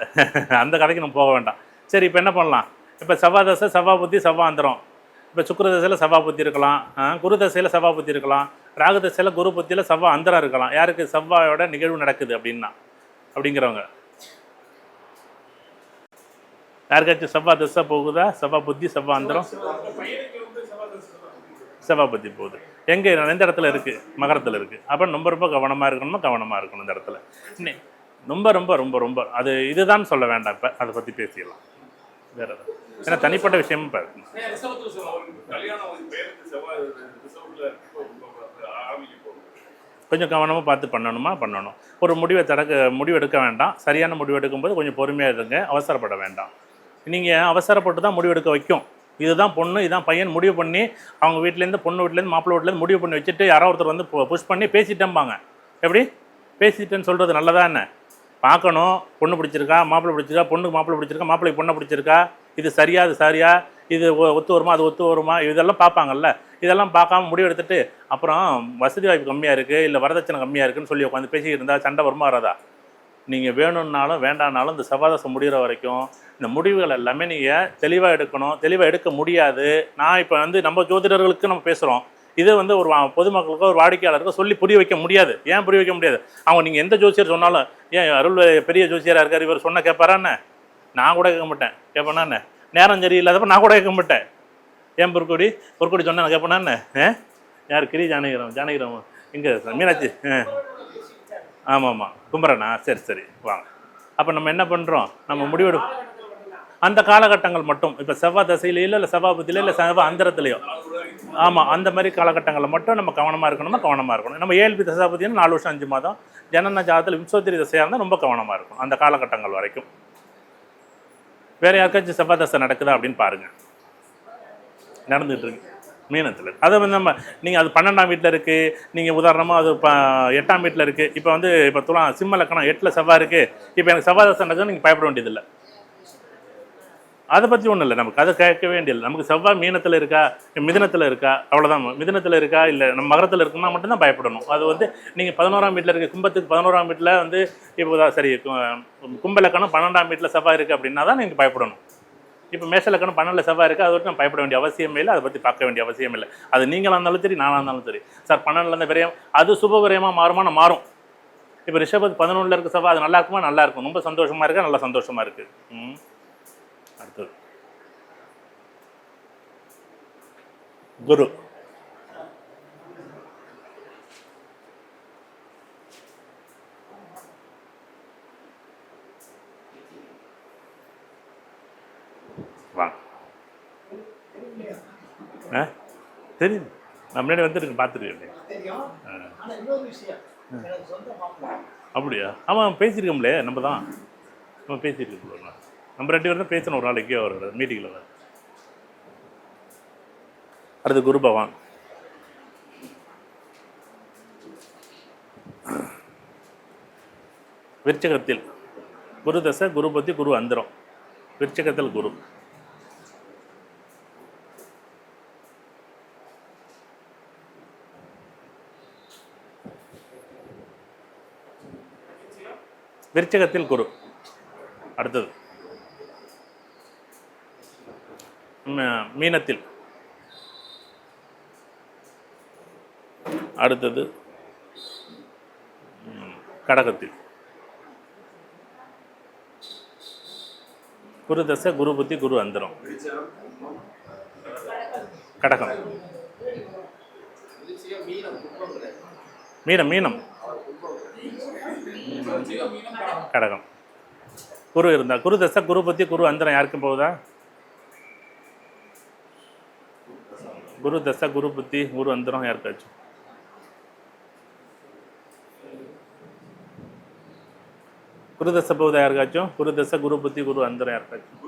Speaker 1: அந்த கதைக்கு நம்ம போக வேண்டாம். சரி, இப்போ என்ன பண்ணலாம்? இப்போ செவ்வாய் தசை செவ்வாய் புத்தி செவ்வாய் அந்தரம். இப்போ சுக்கிர தசையில் செவ்வாய் புத்தி இருக்கலாம், குரு தசையில் செவ்வாய் புத்தி இருக்கலாம், ராகு தசையில் குரு புத்தியில் செவ்வாய் அந்தரம் இருக்கலாம். யாருக்கு? செவ்வாயோட நிகழ்வு நடக்குது அப்படிங்கிறவங்க. யாருக்காச்சும் செவ்வாய் தசை போகுதா? செவ்வாய் புத்தி செவ்வாய் அந்தரம் செவ்வாய் புத்தி போகுது. எங்கே? எந்த இடத்துல இருக்குது? மகரத்தில் இருக்குது. அப்போ ரொம்ப கவனமாக இருக்கணும் இந்த இடத்துல. ரொம்ப அது இதுதான் சொல்ல வேண்டாம். இப்போ அதை பற்றி பேசிடலாம். வேற ஏதாவது? ஏன்னா தனிப்பட்ட விஷயமும் இப்போ கொஞ்சம் கவனமாக பார்த்து பண்ணணும். ஒரு முடிவெடுக்க வேண்டாம். சரியான முடிவெடுக்கும்போது கொஞ்சம் பொறுமையாக இருங்க, அவசரப்பட வேண்டாம். நீங்கள் அவசரப்பட்டு தான் முடிவெடுக்க வைக்கும். இதுதான் பொண்ணு இதுதான் பையன் முடிவு பண்ணி அவங்க வீட்டிலேருந்து பொண்ணு வீட்டிலேருந்து மாப்பிள்ளை வீட்டிலேருந்து முடிவு பண்ணி வச்சுட்டு யாரோ ஒருத்தர் புஷ் பண்ணி பேசிட்டேன்பாங்க. எப்படி பேசிட்டேன்னு சொல்கிறது நல்லதா என்ன? பார்க்கணும். பொண்ணு பிடிச்சிருக்கா, மாப்பிள்ளை பிடிச்சிருக்கா, பொண்ணுக்கு மாப்பிள்ளை பிடிச்சிருக்கா, மாப்பிள்ளைக்கு பொண்ணை பிடிச்சிருக்கா, இது சரியா இது ஒத்து வருமா அது ஒத்து வருமா இதெல்லாம் பார்ப்பாங்கல்ல. இதெல்லாம் பார்க்காம முடிவு எடுத்துட்டு அப்புறம் வசதி வாய்ப்பு கம்மியாக இருக்குது இல்லை வரதட்சணை கம்மியாக இருக்குதுன்னு சொல்லி உட்காந்து பேசிக்கிட்டு இருந்தால் சண்டை வருமா வராதா? நீங்கள் வேணும்னாலும் வேண்டானாலும் இந்த செவ்வாய் முடிகிற வரைக்கும் இந்த முடிவுகள் எல்லாமே நீங்கள் தெளிவாக எடுக்கணும். தெளிவாக எடுக்க முடியாது. நான் இப்போ நம்ம ஜோதிடர்களுக்கு நம்ம பேசுகிறோம். இது ஒரு பொதுமக்களுக்கோ ஒரு வாடிக்கையாளருக்கோ சொல்லி புரிய வைக்க முடியாது. ஏன் புரிய வைக்க முடியாது? அவங்க நீங்கள் எந்த ஜோசியர் சொன்னாலும், ஏன் அருள் பெரிய ஜோசியராக இருக்கார், இவர் சொன்னால் கேட்பாரான்னு நான் கூட கேட்க மாட்டேன். கேட்பேனான்னு நேரம் சரியில்லாதப்ப நான் கூட கேட்க மாட்டேன். ஏன் பொற்கொடி சொன்னேன் நான் கேட்பேனான்னு. யார்? கிரி ஜானகிராம் இங்கே மீனாட்சி. ஆமாம் கும்பரண்ணா. சரி வாங்க. அப்போ நம்ம என்ன பண்ணுறோம்? நம்ம முடிவெடுப்போம் அந்த காலகட்டங்கள் மட்டும். இப்போ செவ்வாய் தசையிலையோ இல்லை செவ்வாய் புத்தியிலையோ இல்லை செவ்வாய் அந்தரத்துலையோ, ஆமாம் அந்த மாதிரி காலகட்டங்களில் மட்டும் நம்ம கவனமாக இருக்கணும். நம்ம ஏஎல்பி தசை புத்தினா 4 வருஷம் 5 மாதம், ஜனன ஜாதத்தில் விம்சோத்திரி தசையாக இருந்தால் ரொம்ப கவனமாக இருக்கும் அந்த காலகட்டங்கள் வரைக்கும். வேறு யாருக்காச்சும் செவ்வாய் தசை நடக்குதா அப்படின்னு பாருங்கள். நடந்துகிட்டு இருக்கு மீனத்தில். அதை நீங்கள் அது 12ஆம் வீட்டில் இருக்குது. நீங்கள் உதாரணமாக அது 8ஆம் வீட்டில் இருக்குது. இப்போ துலாம் சிம்ம லக்கணம் 8ல் செவ்வாய் இருக்குது. இப்போ எனக்கு செவ்வாய் தசை நடக்குதுன்னு நீங்கள் பயப்பட வேண்டியதில்லை. அதை பற்றி ஒன்றும் இல்லை. நமக்கு அதை கேட்க வேண்டியதில்லை. நமக்கு செவ்வாய் மீனத்தில் இருக்கா மிதுனத்தில் இருக்கா அவ்வளோதான். மிதுனத்தில் இருக்கா இல்லை நம்ம மகரத்தில் இருக்குன்னா மட்டும்தான் பயப்படணும். அது நீங்கள் 11ஆம் வீட்டில் இருக்குது. கும்பத்துக்கு 11ஆம் வீட்டில் இப்போ சரி கும்பலக்கணம் 12ஆம் வீட்டில் செவ்வாய் இருக்குது அப்படின்னா தான் நீங்கள் பயப்படணும். இப்போ மேஷலக்கணம் 12ல் செவ்வாய் இருக்குது. அது வரைக்கும் பயப்பட வேண்டிய அவசியமே இல்லை. அதை பற்றி பார்க்க வேண்டிய அவசியம் இல்லை. அது நீங்களாக இருந்தாலும் சரி நானாக இருந்தாலும் சரி. சார் 12லேருந்து விரயம் அது சுப விரயமாக மாறும். இப்போ ரிஷபத்து 11ல் இருக்க செவ்வாய் அது நல்லா இருக்குமா? நல்லா இருக்கும். ரொம்ப சந்தோஷமாக இருக்கா? நல்லா சந்தோஷமாக இருக்குது. அடுத்தது குரு. வாங்க. தெரியும், நான் முன்னாடி வந்துருக்கு, பார்த்துருக்கேன். அப்படியா? ஆமாம், பேசியிருக்கோம்லே, நம்ம தான் நம்ம பேசியிருக்கோம். நம்ம 2 பேரும் தான் பேசணும் ஒரு நாளைக்கே ஒரு மீட்டிங்கில். அடுத்து குரு பகவான். விருச்சகத்தில் குரு தசை, குரு பத்தி, குரு அந்தரம். விருச்சகத்தில் குரு. விருச்சகத்தில் குரு. அடுத்தது மீனத்தில். அடுத்தது கடகத்தில். குரு தசை, குரு புத்தி, குரு அந்தரம். கடகம். மீனம். மீனம் கடகம். குரு இருந்தா குரு தசை, குரு பத்தி, குரு அந்தரம் யாருக்கும் போகுதா? குரு தசை, குரு புத்தி, குரு அந்தரம் யாருக்காச்சும்? குரு தசை போகுதா யாருக்காச்சும்? குரு தசை, குரு புத்தி, குரு அந்தரம் யாருக்காச்சும்?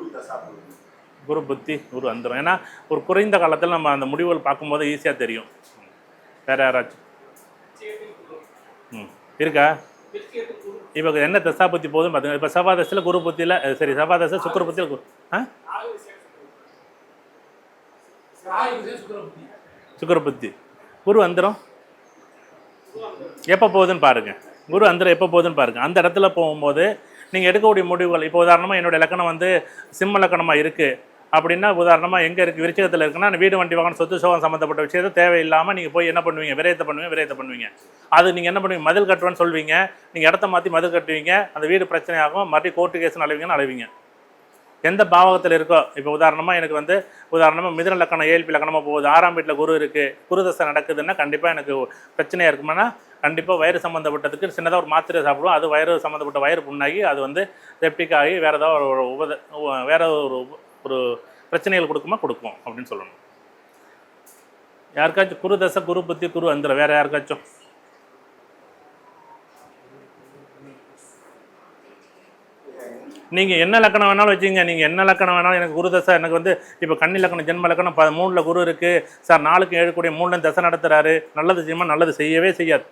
Speaker 1: குரு புத்தி, குரு அந்தரம். ஏன்னா ஒரு குறைந்த காலத்தில் நம்ம அந்த முடிவுகள் பார்க்கும்போது ஈஸியாக தெரியும். வேற யாராச்சும் இருக்கா? இப்போ என்ன தசா பத்தி போதுன்னு பார்த்துங்க. இப்போ செவ்வாய் தசையில் குரு புத்தியில், சரி செவ்வாய் தசை சுக்கிர புத்தியில் சுக்கிர புத்தி, குரு அந்தரம் எப்போ போகுதுன்னு பாருங்கள். குரு அந்தரம் எப்போ போகுதுன்னு பாருங்கள். அந்த இடத்துல போகும்போது நீங்கள் எடுக்கக்கூடிய முடிவுகள், இப்போ உதாரணமாக என்னோடய இலக்கணம் வந்து சிம்ம இலக்கணமாக இருக்குது அப்படின்னா, உதாரணமாக எங்கே இருக்குது, விருச்சகத்தில் இருக்குன்னா வீடு வண்டி வாகனம் சொத்து சோகம் சம்மந்தப்பட்ட விஷயத்தை தேவையில்லாமல் நீங்கள் போய் என்ன பண்ணுவீங்க, விரயத்தை பண்ணுவீங்க. அது நீங்கள் என்ன பண்ணுவீங்க, மதில் கட்டுவேன்னு சொல்வீங்க, நீங்கள் இடத்த மாற்றி மதில் கட்டுவீங்க, அந்த வீடு பிரச்சனையாகும், மறுபடியும் கோர்ட்டு கேஸ்ன்னு அலைவீங்க. எந்த பாவகத்தில் இருக்கோ, இப்போ உதாரணமாக எனக்கு வந்து மிதுன லக்கணம் ஏழ்பி லக்கணமாக போகுது, 6ஆம் வீட்டில் குரு இருக்குது, குருதசை நடக்குதுன்னா கண்டிப்பாக எனக்கு பிரச்சனையாக இருக்குமானா, கண்டிப்பாக வயிறு சம்மந்தப்பட்டதுக்கு சின்னதாக ஒரு மாத்திரை சாப்பிடுவோம். அது வயிறு சம்மந்தப்பட்ட வயிறு புண்ணாகி அது வந்து செப்டிக் ஆகி வேறு ஏதாவது ஒரு பிரச்சனைகள் கொடுக்கும் அப்படின்னு சொல்லணும். யாருக்காச்சும் குரு தசை, குரு புத்தி, குரு அந்தரம் வேறு யாருக்காச்சும்? நீங்கள் என்ன லக்கணம் வேணாலும் வச்சுங்க. நீங்கள் என்ன லக்கணம் வேணாலும், எனக்கு குரு தசை, எனக்கு வந்து இப்போ கன்னி லக்கணம் ஜென்ம லக்கணம் 3ல் குரு இருக்குது சார், 4க்கு 7 கூடிய 3ல் தசை நடத்துகிறாரு, நல்லது செய்யுமா? நல்லது செய்யவே செய்யாது.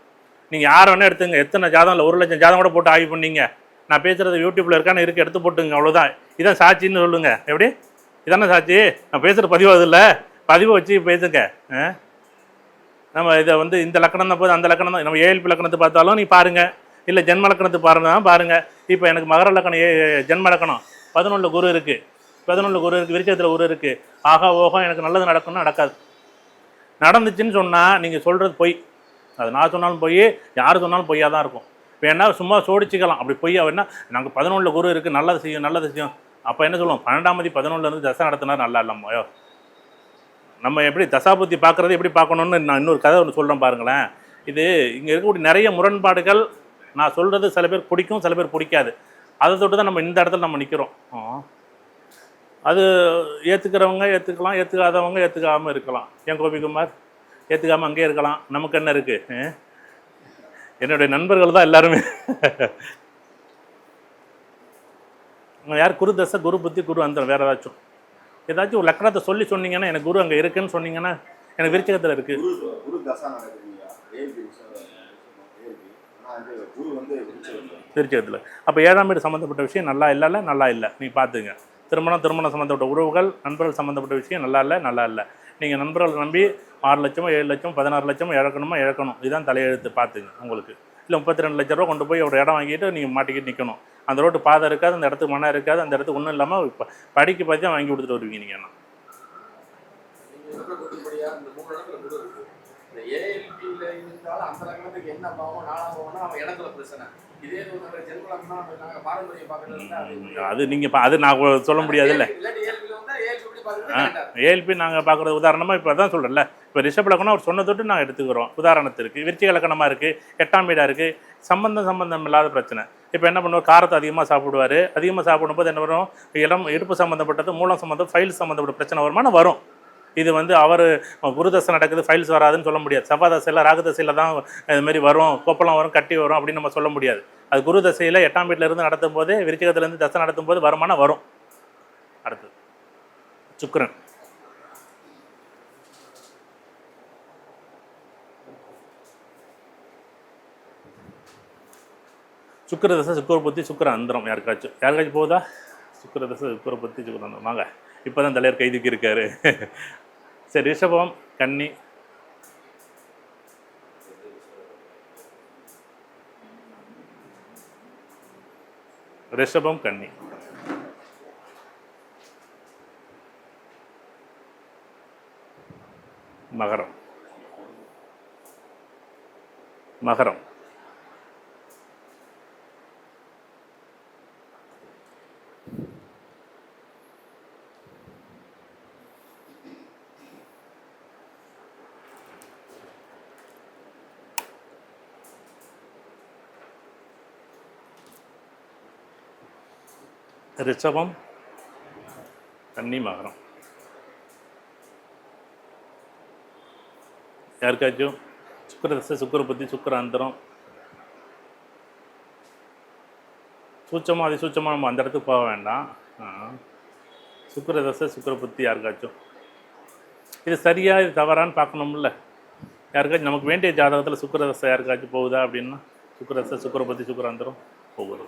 Speaker 1: நீங்கள் யார் வேணால் எடுத்துங்க. எத்தனை ஜாதகம் இல்லை, 1 லட்சம் ஜாதகம் கூட போட்டு ஆய்வு பண்ணிங்க. நான் பேசுகிறது யூடியூப்பில் இருக்கான்னு இருக்குது, எடுத்து போட்டுங்க, அவ்வளோதான். இதான் சாட்சின்னு சொல்லுங்கள். எப்படி இதானே சாட்சி? நான் பேசுகிற பதிவாகுது இல்லை, பதிவை வச்சு பேசுங்க. நம்ம இதை வந்து இந்த லக்கணம் தான் போது, அந்த லக்கணம் தான். நம்ம ஏழ்பி லக்கணத்தை பார்த்தாலும் நீ பாருங்கள், இல்லை ஜென்ம லக்கணத்தை பாருங்கள். இப்போ எனக்கு மகர லக்கணம் ஜென்ம லக்கணம் 11ல் குரு இருக்குது, 11ல் குரு இருக்குது, விருச்சகத்தில் குரு இருக்குது. ஆகா ஓகம் எனக்கு நல்லது நடக்கும்னு நடக்காது. நடந்துச்சுன்னு சொன்னால் நீங்கள் சொல்கிறது பொய். அது நான் சொன்னாலும் பொய், யார் சொன்னாலும் பொய்யாக தான் இருக்கும். இப்போ என்ன சும்மா சோடிச்சிக்கலாம், அப்படி பொய். அவன்னா நாங்கள் 11ல் குரு இருக்குது, நல்லது செய்யும். அப்போ என்ன சொல்லுவோம், 12ஆம் தேதி 11ல் இருந்து தசை நடத்தினார், நல்லா இல்லாமோ. நம்ம எப்படி தசாபுத்தி பார்க்குறது எப்படி பார்க்கணுன்னு நான் இன்னொரு கதை ஒன்று சொல்கிறேன் பாருங்களேன். இது இங்கே இருக்கக்கூடிய நிறைய முரண்பாடுகள். நான் சொல்கிறது சில பேர் பிடிக்கும், சில பேர் பிடிக்காது. அதை தொட்டு தான் நம்ம இந்த இடத்துல நம்ம நிற்கிறோம். அது ஏற்றுக்கிறவங்க ஏற்றுக்கலாம், ஏற்றுக்காதவங்க ஏற்றுக்காமல் இருக்கலாம். ஏன் கோபிகுமார் ஏற்றுக்காமல் அங்கேயே இருக்கலாம், நமக்கு என்ன இருக்குது? என்னுடைய நண்பர்கள் தான் எல்லாருமே. யார் குரு தசை, குரு புத்தி, குரு அந்தரம் வேறு ஏதாச்சும் ஒரு லக்கணத்தை சொல்லி சொன்னீங்கன்னா, எனக்கு குரு அங்கே இருக்குன்னு சொன்னீங்கன்னா, எனக்கு விருச்சகத்தில் இருக்குது. விருச்சகத்தில் அப்போ 7ஆம் வீடு சம்மந்தப்பட்ட விஷயம் நல்லா இல்லை. நீங்கள் பார்த்துங்க. திருமணம் சம்மந்தப்பட்ட உறவுகள், நண்பர்கள் சம்மந்தப்பட்ட விஷயம் நல்லா இல்லை. நீங்கள் நண்பர்கள் நம்பி 6 லட்சமோ 7 லட்சம் 16 லட்சமோ இழக்கணும். இதுதான் தலையெழுத்து. பார்த்துங்க. உங்களுக்கு இல்லை 32 லட்ச ரூபா கொண்டு போய் ஒரு இடம் வாங்கிட்டு நீங்கள் மாட்டிக்கிட்டு நிற்கணும். அந்த ரோட்டு பாதை இருக்காது, அந்த இடத்துக்கு மனம் இருக்காது, அந்த இடத்துக்கு ஒன்றும் இல்லாமல் இப்போ படிக்க பார்த்து வாங்கி கொடுத்துட்டு வருவீங்க. நீங்கள் என்ன
Speaker 2: ஏஎல்பியில் இருந்தாலும் அந்த லக்னத்துக்கு என்ன பாவம் 4ஆம் பாவம்னா அவன் இடத்துல பிரச்சனை. இதே ஒரு ஜென்மலக்னா நாங்கள் பாரம்பரியம் பார்க்கறது
Speaker 1: அது நீங்கள் அது நான் சொல்ல முடியாதுல்ல.
Speaker 2: ஏஎல்பியில் வந்தால் ஏஎல்பி எப்படி பார்க்குறது?
Speaker 1: ஏஎல்பி நாங்கள் பார்க்குறது உதாரணமாக இப்போ தான் சொல்கிறேன்ல, இப்போ ரிஷப லக்னம் அவர் சொன்ன தொட்டு நாங்கள் எடுத்துக்கிறோம். உதாரணத்திற்கு விருச்சிக லக்னமாக இருக்குது, 8ஆம் வீடாக இருக்குது, சம்பந்தம் இல்லாத பிரச்சனை. இப்போ என்ன பண்ணுவோம், காரத்தை அதிகமாக சாப்பிடுவார். அதிகமாக சாப்பிடும்போது என்ன வரும், இடுப்பு சம்மந்தப்பட்டது, மூலம் சம்மந்தம், ஃபைல்ஸ் சம்மந்தப்பட்ட பிரச்சனை வருமானம் வரும். இது வந்து அவர் குருதசை நடக்குது ஃபைல்ஸ் வராதுன்னு சொல்ல முடியாது. செவ்வாதசையில் ராகுதசையில் தான் இதுமாரி வரும், கொப்பளம் வரும், கட்டி வரும் அப்படின்னு நம்ம சொல்ல முடியாது. அது குரு தசையில் 8ஆம் வீட்டிலேருந்து நடத்தும் போது, விருச்சிகத்திலேருந்து தசை நடத்தும் போது வருமானம் வரும். அடுத்தது சுக்கிரன். சுக்கிரதசை, சுக்கிரபுத்தி, சுக்கிர அந்தரம். யாருக்காச்சும் போகுதா? சுக்கிரதசை, சுக்கிரபுத்தி, சுக்கிர அந்தரம். வாங்க, இப்போ தான் தலைவர் கைதுக்கு இருக்காரு. சரி, ரிஷபம், கன்னி, ரிஷபம், கன்னி, மகரம், மகரம், ரிஷபம், கன்னி, மகரம். யாருக்காச்சும் சுக்கிரதசை, சுக்கிரபுத்தி, சுக்கிர அந்தரம். சூட்சமாக அதிசூட்சமாக நம்ம அந்த இடத்துக்கு போக வேண்டாம். சுக்கிரதசை, சுக்கிரபுத்தி யாருக்காச்சும் இது சரியா இது தவறான்னு பார்க்கணும்ல. யாருக்காச்சும் நமக்கு வேண்டிய ஜாதகத்தில் சுக்கிரதசை யாருக்காச்சும் போகுதா அப்படின்னா, சுக்கிரதசை, சுக்கிரபுத்தி, சுக்கிராந்தரம் போகுது.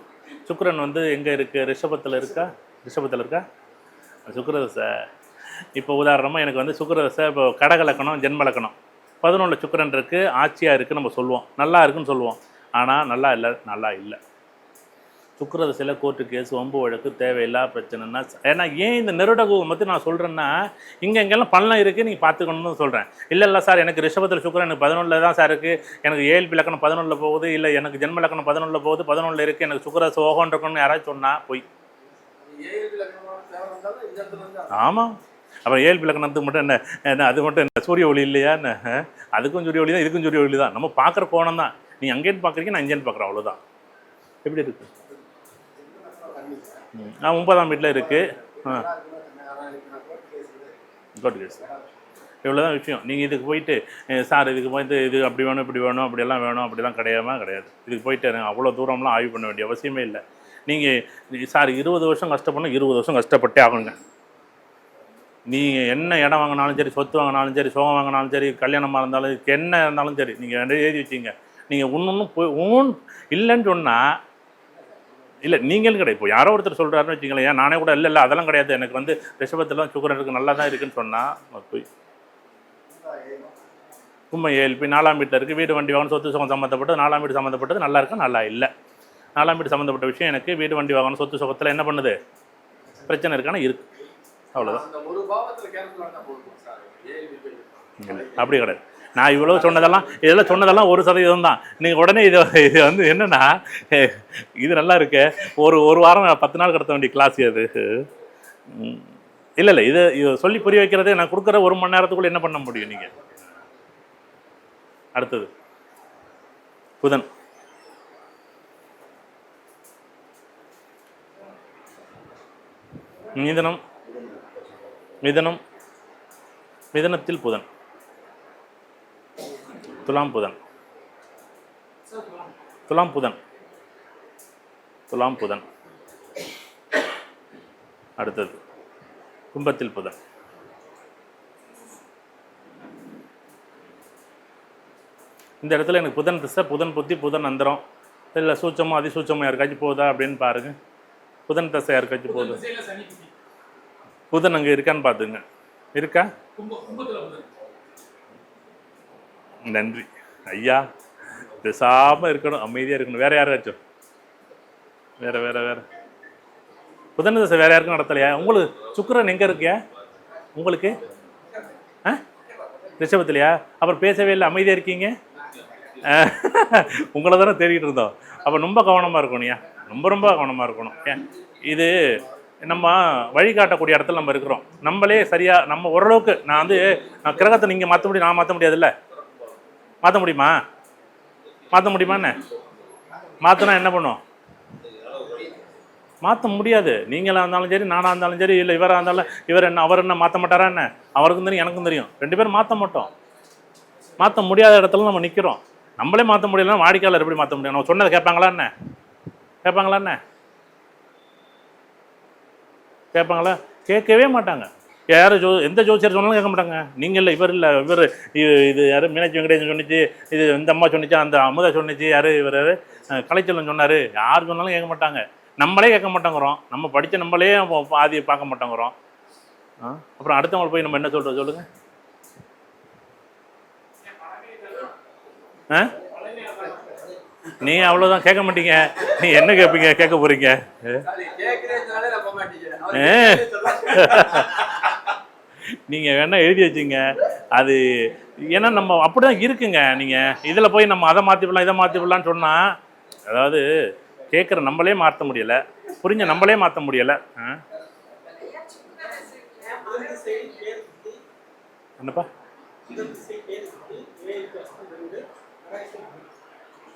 Speaker 1: சுக்கிரன் வந்து எங்கே இருக்குது? ரிஷபத்தில் இருக்கா? சுக்கிரதசை. இப்போ உதாரணமாக எனக்கு வந்து சுக்கிரதசை, இப்போ கடகலக்கணம், ஜென்மலக்கணம், 11 சுக்கிரன் இருக்குது, ஆட்சியாக இருக்குதுன்னு நம்ம சொல்லுவோம், நல்லா இருக்குன்னு சொல்லுவோம். ஆனால் நல்லா இல்லை. சுக்கிரதசையில் கோர்ட்டு கேஸ், வம்பு வழக்கு, தேவையில்லா பிரச்சனைன்னா. ஏன்னா ஏன் இந்த நெருடகு பற்றி நான் சொல்கிறேன்னா, எங்கெல்லாம் பள்ளம் இருக்குது நீங்கள் பார்த்துக்கணும்னு சொல்கிறேன். இல்லை சார், எனக்கு ரிஷபத்தில் சுக்கிரன் எனக்கு 11 தான் சார் இருக்குது, எனக்கு ஏஎல்பி லக்கணம் 11 போகுது, இல்லை எனக்கு ஜென்ம லக்கணம் 11 போகுது, 11 இருக்குது, எனக்கு சுக்கிரதசை ஓகோன்னு இருக்கணும்னு யாராச்சும் சொன்னால் போய். ஆமாம், அப்புறம் ஏஎல்பி லக்கணத்துக்கு மட்டும் என்ன அது மட்டும் என்ன சூரிய ஒளி இல்லையா? என்ன அதுக்கும் சூரிய ஒளி தான், இதுக்கும் சூரிய ஒளி தான். நம்ம பார்க்குற கோணம் தான். நீ அங்கேன்னு பார்க்குறீங்க, நான் இங்கேன்னு பார்க்குறேன், அவ்வளோதான். எப்படி இருக்குது? 9ஆம் வீட்டில் இருக்குது. Court case. இவ்வளோ தான் விஷயம். நீங்கள் இதுக்கு போயிட்டு சார் இதுக்கு போயிட்டு இது அப்படி வேணும், இப்படி வேணும், அப்படியெல்லாம் வேணும், அப்படிலாம் கிடையாது. இதுக்கு போயிட்டு அவ்வளோ தூரம்லாம் ஆய்வு பண்ண வேண்டிய அவசியமே இல்லை. நீங்கள் சார் 20 வருஷம் கஷ்டப்படணும், 20 வருஷம் கஷ்டப்பட்டே ஆகணுங்க. நீங்கள் என்ன இடம் வாங்கினாலும் சரி, சொத்து வாங்கினாலும் சரி, சோகம் வாங்கினாலும் சரி, கல்யாணமாக இருந்தாலும் என்ன இருந்தாலும் சரி, நீங்கள் எழுதி வச்சிங்க. நீங்கள் ஒன்றும் போய் இல்லைன்னு சொன்னால் இல்லை நீங்களும் கிடையாது. இப்போ யாரோ ஒருத்தர் சொல்கிறாருன்னு வச்சுங்களேன், ஏன் நானே கூட இல்லை அதெல்லாம் கிடையாது, எனக்கு வந்து ரிஷபத்தில் சுக்கிரன் இருக்குது, நல்லா தான் இருக்குன்னு சொன்னால் போய். கும்ப ஏஎல்பி 4ஆம் வீட்டில் இருக்குது, வீடு வண்டி வாங்கணும், சொத்து சுகம் சம்மந்தப்பட்டது, 4ஆம் வீடு சம்மந்தப்பட்டது, நல்லா இருக்கா? நல்லா இல்லை. 4ஆம் வீடு சம்மந்தப்பட்ட விஷயம் எனக்கு வீடு வண்டி வாங்கணும், சொத்து சுகத்தில் என்ன பண்ணுது? பிரச்சனை இருக்கானா? இருக்குது, அவ்வளோதான். அப்படி கிடையாது. நான் இவ்வளோ இதெல்லாம் சொன்னதெல்லாம் 1% தான். நீங்கள் உடனே இது வந்து என்னென்னா, இது நல்லா இருக்கு, ஒரு வாரம் 10 நாள் கடத்த வேண்டிய கிளாஸ் அது. இல்லை இது சொல்லி புரிய வைக்கிறதே நான் கொடுக்குற 1 மணி நேரத்துக்குள்ளே என்ன பண்ண முடியும் நீங்கள்? அடுத்தது புதன். மிதனத்தில் புதன், துலாம் புதன். அடுத்தது கும்பத்தில் புதன். இந்த இடத்துல எனக்கு புதன் திசை, புதன் புத்தி, புதன் அந்தரம், இல்லை சூட்சமோ அதிசூட்சமோ யாருக்காச்சும் போகுதா அப்படின்னு பாருங்க. புதன் தசை யாருக்காச்சும் போகுது? புதன் அங்கே இருக்கான்னு பார்த்துங்க. இருக்கா? நன்றி ஐயா. பேசாமல் இருக்கணும், அமைதியாக இருக்கணும். வேற யாராச்சும்? வேற புதன் தசை வேற யாருக்கும் நடத்தலையா? உங்களுக்கு சுக்கிரன் எங்கே இருக்கியா உங்களுக்கு? ரிஷபத்துலையா? அப்புறம் பேசவே இல்லை, அமைதியாக இருக்கீங்க. உங்களை தானே தேடிட்டு இருந்தோம். அப்போ ரொம்ப கவனமாக இருக்கணும்யா, ரொம்ப ரொம்ப கவனமாக இருக்கணும். ஏன் இது நம்ம வழிகாட்டக்கூடிய இடத்துல நம்ம இருக்கிறோம். நம்மளே சரியாக நம்ம ஓரளவுக்கு நான் கிரகத்தை நீங்கள் மாற்ற முடியும், நான் மாற்ற முடியாதுல்ல. மாற்ற முடியுமா? மாற்ற முடியுமா? என்ன மாற்றினா என்ன பண்ணும்? மாற்ற முடியாது. நீங்களாக இருந்தாலும் சரி, நானாக இருந்தாலும் சரி, இல்லை இவராக இருந்தாலும் இவர் என்ன அவர் என்ன மாற்ற மாட்டாரா? என்ன அவருக்கும் தெரியும், எனக்கும் தெரியும், 2 பேரும் மாற்ற மாட்டோம். மாற்ற முடியாத இடத்துல நம்ம நிற்கிறோம். நம்மளே மாற்ற முடியலன்னா வாடிக்கையாளர் எப்படி மாற்ற முடியும்? நம்ம சொன்னதை கேட்பாங்களா? என்ன கேட்பாங்களா? என்ன கேட்பாங்களா? கேட்கவே மாட்டாங்க. யார் எந்த ஜோசியர் சொன்னாலும் கேட்க மாட்டாங்க. நீங்கள் இல்லை, இவர் இல்லை, இவர் இது யார் மீனாட்சி வெங்கடேசன் சொன்னிச்சு, இது இந்த அம்மா சொன்னிச்சு, அந்த அமுதா சொன்னிச்சு, யார் இவர் கலைச்செல்வன் சொன்னார், யார் சொன்னாலும் கேட்க மாட்டாங்க. நம்மளே கேட்க மாட்டேங்கிறோம். நம்ம படித்த நம்மளே ஆதியை பார்க்க மாட்டேங்கிறோம். அப்புறம் அடுத்தவங்களை போய் நம்ம என்ன சொல்கிறோம் சொல்லுங்கள்? நீ அவ்வளோதான் கேட்க மாட்டீங்க. நீ என்ன கேட்பீங்க? கேட்க போகிறீங்க. நீங்கள் வேணால் எழுதி வச்சுங்க. அது ஏன்னா நம்ம அப்படி தான் இருக்குங்க. நீங்கள் இதில் போய் நம்ம அதை மாற்றிவிடலாம், இதை மாற்றிவிடலான்னு சொன்னால், அதாவது கேட்குற நம்மளே மாற்ற முடியலை, புரிஞ்ச நம்மளே மாற்ற முடியலை. என்னப்பா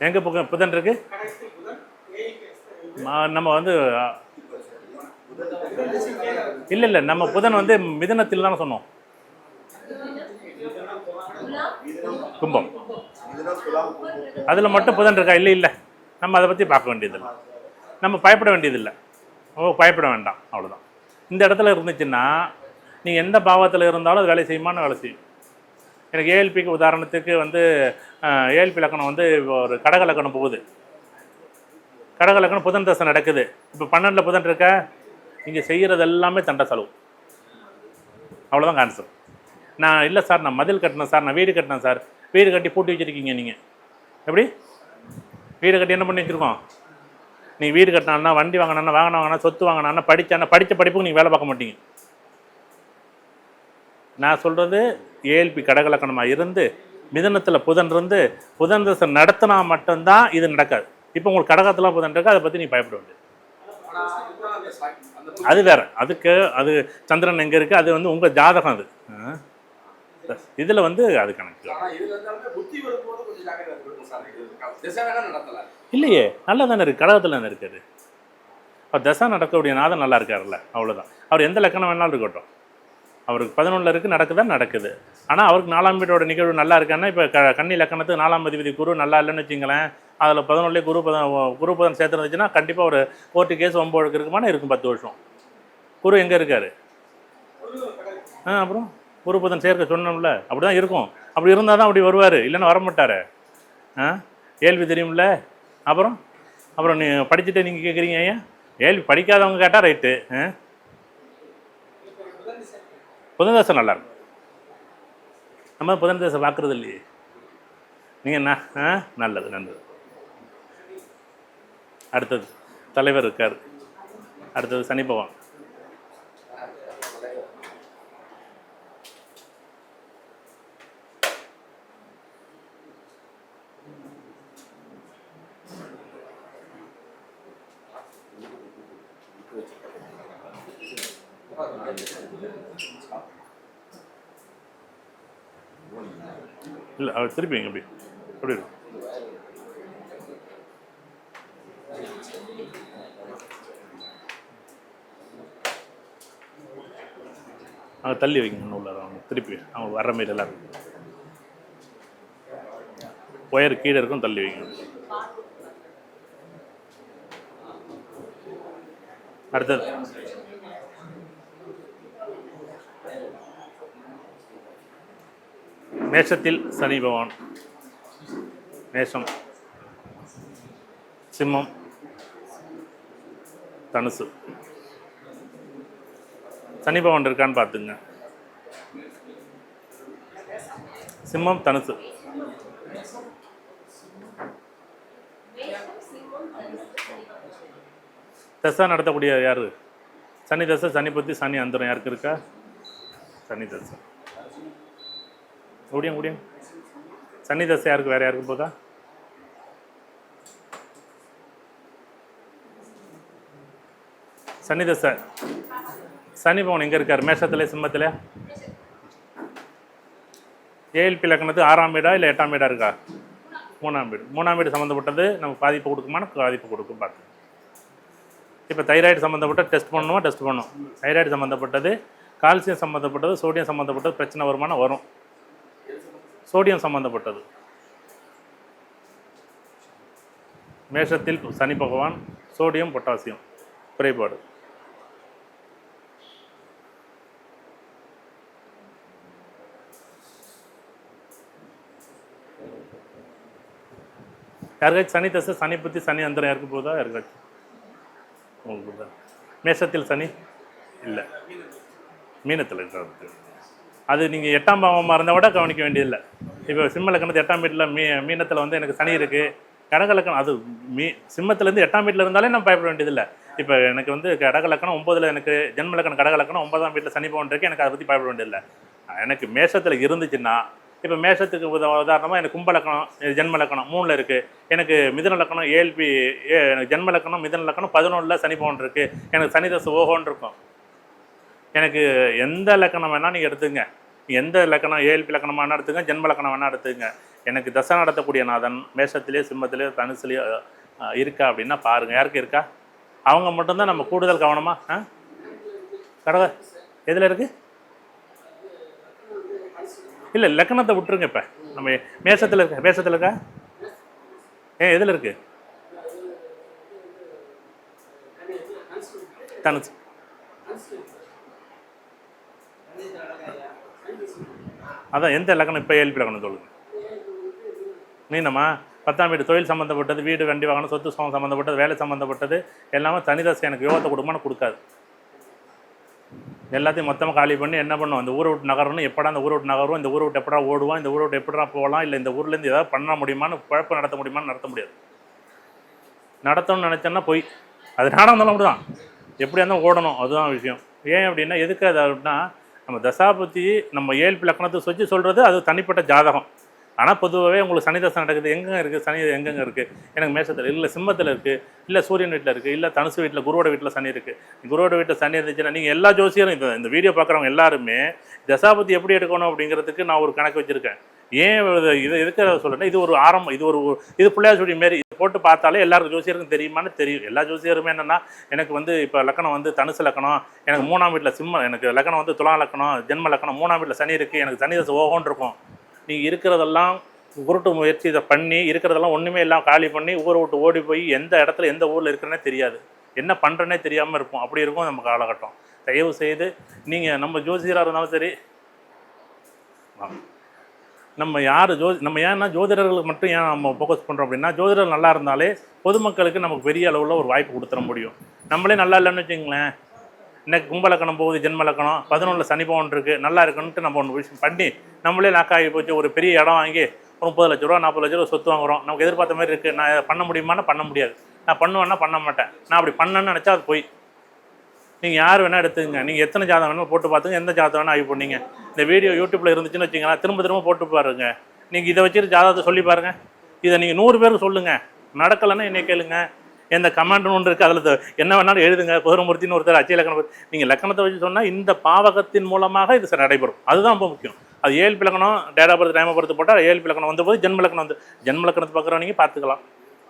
Speaker 1: எங்கே புதன் இருக்கு? நம்ம இல்லை நம்ம புதன் மிதனத்தில் தானே சொன்னோம். கும்பம் அதில் மட்டும் புதன் இருக்கா? இல்லை நம்ம அதை பற்றி பார்க்க வேண்டியதில்லை, நம்ம பயப்பட வேண்டியதில்லை. பயப்பட வேண்டாம், அவ்வளோதான். இந்த இடத்துல இருந்துச்சுன்னா நீங்கள் எந்த பாவத்தில் இருந்தாலும் அது வேலை செய்யுமான்னு வேலை செய்யும். எனக்கு ஏஎல்பிக்கு உதாரணத்துக்கு ஏஎல்பி லக்கணம் ஒரு கடக லக்கணம் போகுது. கடக லக்கணம் புதன் தசை நடக்குது. இப்போ 12 புதன் இருக்கா? நீங்கள் செய்கிறது எல்லாமே தண்டை செலவு, அவ்வளோதான் கான்செப்ட். நான் இல்லை சார், நான் மதில் கட்டினேன் சார், நான் வீடு கட்டினேன் சார். வீடு கட்டி பூட்டி வச்சுருக்கீங்க நீங்கள். எப்படி வீடு கட்டி என்ன பண்ணி வச்சுருக்கோம்? நீ வீடு கட்டினா, வண்டி வாங்கினா, வாங்கினா, சொத்து வாங்கினா, படித்த படிப்புக்கு நீங்கள் வேலை பார்க்க மாட்டீங்க. நான் சொல்கிறது ஏஎல்பி கடகலக்கணமாக இருந்து மிதனத்தில் புதன் இருந்து புதன் தசை நடத்தினா மட்டும்தான் இது நடக்காது. இப்போ உங்களுக்கு கடகத்தில் புதன் இருக்கு, அதை பற்றி நீ பயப்பட வேண்டியது. அது வேற, அதுக்கு அது சந்திரன் எங்கே இருக்குது, அது உங்கள் ஜாதகம். அது இதில் அது கணக்கு இல்லையே. நல்லா தானே இருக்குது, கடகத்தில் தானே இருக்காது. அவர் தசை நடக்கக்கூடிய நாதம் நல்லா இருக்காருல்ல, அவ்வளோதான். அவர் எந்த லக்கணம் வேணாலும் இருக்கட்டும், அவருக்கு 11 இருக்குது, நடக்குதான் நடக்குது. ஆனால் அவருக்கு 4ஆம் வீட்டோட நிகழ்வு நல்லா இருக்கான்னா, இப்போ கன்னி லக்கணத்துக்கு 4ஆம் அதிபதி குரு நல்லா இல்லைன்னு வச்சுங்களேன், அதில் 11 குரு புதன் சேர்த்துருந்துச்சுன்னா கண்டிப்பாக ஒரு கோர்ட்டு கேஸ் 9 இருக்குமானா இருக்கும் 10 வருஷம். குரு எங்கே இருக்கார்? அப்புறம் குரு புதன் சேர்க்க சொன்னோம்ல, அப்படி தான் இருக்கும். அப்படி இருந்தால் தான் அப்படி வருவார், இல்லைன்னா வரமாட்டார். ஏல்வி தெரியும்ல. அப்புறம் நீ படிச்சுட்டு நீங்கள் கேட்குறீங்க, ஏன் ஏல்வி படிக்காதவங்க கேட்டால் ரைட்டு. புதன் தசை நல்லா இருக்கும். நம்ம புதன் தசை பார்க்குறது இல்லையே. நீங்கள் என்ன? நல்லது நல்லது. அடுத்தது தலைவர் இருக்கார். அடுத்தது சனி பகவான். இல்லை அவர் திருப்பி எப்படி எப்படி இருக்கும்? அவங்க தள்ளி வைக்கணும் உள்ள, அவங்க திருப்பி அவங்க வர்ற மாரி எல்லாம் இருக்கும். ஒயர் கீழே இருக்கும், தள்ளி வைக்கணும். அடுத்தது மேஷத்தில் சனி பகவான், மேஷம், சிம்மம், தனுசு. சனி பகவான் இருக்கான்னு பார்த்துங்க. சிம்மம் தனுசு. தசை நடத்தக்கூடிய யார்? சனி தசை, சனி பற்றி, சனி அந்தரம் யாருக்கு இருக்கா? சனி தசை. முடியும் சனி தசை யாருக்கு வேறு யாருக்கு போதா? சனி தசை சனி பவன் எங்கே இருக்கார்? மேஷத்தில் சிம்மத்தில்? ஏஎல்பி லக்னத்துக்கு 6ஆம் வீடா இல்லை 8ஆம் வீடா இருக்கா? 3ஆம் வீடு. 3ஆம் வீடு சம்மந்தப்பட்டது நமக்கு பாதிப்பு கொடுக்குமா? பாதிப்பு கொடுக்கும். பார்த்து இப்போ தைராய்டு சம்மந்தப்பட்ட டெஸ்ட் பண்ணணுமா? டெஸ்ட் பண்ணணும். தைராய்டு சம்மந்தப்பட்டது, கால்சியம் சம்மந்தப்பட்டது, சோடியம் சம்மந்தப்பட்டது பிரச்சனை வருமானம் வரும். சோடியம் சம்மந்தப்பட்டது மேஷத்தில் சனி பகவான், சோடியம் பொட்டாசியம் குறைபாடு. யாருக்காச்சும் சனி தசை, சனி புத்தி, சனி அந்தரம் யாருக்கு போதா? யாருக்காச்சும் உங்களுக்கு போதா? மேஷத்தில் சனி இல்லை, மீனத்தில் இருக்கிறது. அது நீங்கள் 8ஆம் பாவமாக இருந்தால் கூட கவனிக்க வேண்டியதில்லை. இப்போ சிம்ம லக்கணத்து 8ஆம் வீட்டில் மீனத்தில் வந்து எனக்கு சனி இருக்குது. கடகலக்கணம் அது சிம்மத்துலேருந்து 8ஆம் வீட்டில் இருந்தாலே நம்ம பயப்பட வேண்டியதில்லை. இப்போ எனக்கு வந்து கடகலக்கணம் 9ல் எனக்கு ஜென்மலக்கணம் கடகலக்கணம் 9ஆம் வீட்டில் சனி பவன் இருக்குது. எனக்கு அதை பற்றி பயப்பட வேண்டியதில்லை. எனக்கு மேஷத்தில் இருந்துச்சுன்னா, இப்போ மேஷத்துக்கு உதாரணமாக எனக்கு கும்பலக்கணம் ஜென்மலக்கணம் 3ல் இருக்குது. எனக்கு மிதுன லக்கணம் ஏஎல்பி எனக்கு ஜென்மலக்கணம் மிதுன லக்கணம் 11ல் சனி பவன் இருக்குது. எனக்கு சனி தசை ஓஹோன்னு இருக்கும். எனக்கு எந்த லக்கணம் வேணால் நீங்கள் எடுத்துங்க. எந்த லக்கணம் ஏஎல்பி லக்கணமாக வேணால் எடுத்துங்க, ஜென்ம லக்கணம் வேணால் எடுத்துங்க. எனக்கு தசை நடத்தக்கூடிய நாதன் மேஷத்திலே சிம்மத்திலே தனுசுலேயே இருக்கா அப்படின்னா பாருங்கள். யாருக்கு இருக்கா? அவங்க மட்டும்தான் நம்ம கூடுதல் கவனமாக. கடக எதில் இருக்குது? இல்லை, லக்கணத்தை விட்டுருங்க. இப்போ நம்ம மேஷத்தில் இருக்க, மேஷத்தில் இருக்கா? எதில் இருக்குது? தனுசு. அதான் எந்த லக்கணம்? இப்போ ஏஎல்பி லக்கணம் சொல்லுங்கள். மீனமா? 10ஆம் வீடு தொழில் சம்மந்தப்பட்டது, வீடு வண்டி வாகனம் சொத்து சம்மந்தப்பட்டது, வேலை சம்மந்தப்பட்டது எல்லாமே தனிதசை எனக்கு யோகத்தை கொடுக்குமான்னு கொடுக்காது. எல்லாத்தையும் மொத்தமாக காலி பண்ணி என்ன பண்ணுவோம்? இந்த ஊரை விட்டு நகரணும். எப்படா இந்த ஊரை விட்டு நகரும்? இந்த ஊரை விட்டு எப்படா ஓடுவோம்? இந்த ஊரை விட்டு எப்படா போகலாம்? இல்லை இந்த ஊர்லேருந்து ஏதாவது பண்ண முடியுமான்னு, குழப்பம் நடத்த முடியுமான்னு நடத்த முடியாது. நடத்தணும்னு நினச்சேன்னா போய் அது நாடாக இருந்தாலும் அப்படி தான். எப்படியா இருந்தாலும் ஓடணும். அதுதான் விஷயம். ஏன் அப்படின்னா எதுக்கு அது அப்படின்னா, நம்ம தசாபதி நம்ம ஏஎல்பி லக்கணத்தை வச்சு சொல்கிறது அது தனிப்பட்ட ஜாதகம். ஆனால் பொதுவாகவே உங்களுக்கு சனி தசை நடக்குது. எங்கெங்கே இருக்குது சனி? எங்கெங்கே இருக்குது? எனக்கு மேஷத்தில் இல்லை, சிம்மத்தில் இருக்குது, இல்லை சூரியன் வீட்டில் இருக்குது, இல்லை தனுசு வீட்டில் குருவோட வீட்டில் சனி இருக்குது. குருவோட வீட்டில் சனி இருந்துச்சுன்னா நீங்கள் எல்லா ஜோசியரும் இந்த வீடியோ பார்க்குறவங்க எல்லாருமே தசாபதி எப்படி எடுக்கணும் அப்படிங்கிறதுக்கு நான் ஒரு கணக்கு வச்சுருக்கேன். ஏன் இதை எதுக்கு சொல்கிறேன்னா, இது ஒரு ஆரம்பம். இது பிள்ளையார் சொல்லி மாரி இதை போட்டு பார்த்தாலே எல்லாருக்கும் ஜோசியருக்கும் தெரியுமான்னு தெரியும். எல்லா ஜோசியருமே என்னென்னா, எனக்கு வந்து இப்போ லக்கணம் வந்து தனுசு லக்கணம், எனக்கு 3ஆம் வீட்டில் சிம்மம், எனக்கு லக்கணம் வந்து துலா லக்கணம் ஜென்ம லக்கணம் 3ஆம் வீட்டில் சனி இருக்குது, எனக்கு சனி தசை ஓகோன்னு இருக்கும். நீங்கள் இருக்கிறதெல்லாம் குருட்டு முயற்சி இதை பண்ணி இருக்கிறதெல்லாம் ஒன்றுமே எல்லாம் காலி பண்ணி ஊரை விட்டு ஓடி போய் எந்த இடத்துல எந்த ஊரில் இருக்கிறனே தெரியாது, என்ன பண்ணுறனே தெரியாமல் இருப்போம். அப்படி இருக்கும் நம்ம காலகட்டம். தயவு செய்து நீங்கள் நம்ம ஜோசியராக இருந்தாலும் சரி, நம்ம யார் நம்ம ஏன்னா ஜோதிடர்களுக்கு மட்டும் ஏன் நம்ம ஃபோக்கஸ் பண்ணுறோம் அப்படின்னா, ஜோதிடர்கள் நல்லா இருந்தாலே பொதுமக்களுக்கு நமக்கு பெரிய அளவில் ஒரு வாய்ப்பு கொடுத்துட முடியும். நம்மளே நல்லா இல்லைன்னு வச்சுங்களேன், இன்னைக்கு கும்பலக்கணம் போகுது, ஜென்மலக்கணம் 11ல் சனி பவன் இருக்குது, நல்லா இருக்குன்ட்டு நம்ம ஒன்று விஷயம் பண்ணி நம்மளே லாக்காகி போச்சு. ஒரு பெரிய இடம் வாங்கி ஒரு 30 லட்ச ரூபா 40 லட்ச ரூபா சொத்து வாங்குகிறோம். நமக்கு எதிர்பார்த்த மாதிரி இருக்குது. நான் பண்ண முடியுமானா பண்ண முடியாது. நான் பண்ணுவேன்னா பண்ண மாட்டேன். நான் அப்படி பண்ணேன்னு நினச்சா அது போய். நீங்கள் யார் வேணால் எடுத்துங்க. நீங்கள் எத்தனை ஜாதகம் வேணாலும் போட்டு பார்த்துங்க, எந்த ஜாதகம் வேணால் ஆகி போனீங்க. இந்த வீடியோ யூடியூப்பில் இருந்துச்சுன்னு வச்சிங்களேன், திரும்ப போட்டு பாருங்க. நீங்கள் இதை வச்சுட்டு ஜாதகத்தை சொல்லி பாருங்கள். இதை நீங்கள் 100 பேருக்கு சொல்லுங்கள். நடக்கலைன்னா என்னை கேளுங்க. எந்த கமாண்ட்னு ஒன்று இருக்குது, அதில் என்ன வேணாலும் எழுதுங்க. குதிரமூர்த்தின்னு ஒருத்தர் அச்சய லக்கணம். நீங்கள் லக்கணத்தை வச்சு சொன்னால் இந்த பாவகத்தின் மூலமாக இது நடைபெறும். அதுதான் ரொம்ப முக்கியம். அது ஏஎல்பி லக்கணம் date of birth time of birth போட்டால் ஏஎல்பி லக்கணம் வந்தபோது ஜென்ம லக்கணம் வந்து ஜென்ம லக்கணத்தை பார்க்குறவங்க பார்த்துக்கலாம்.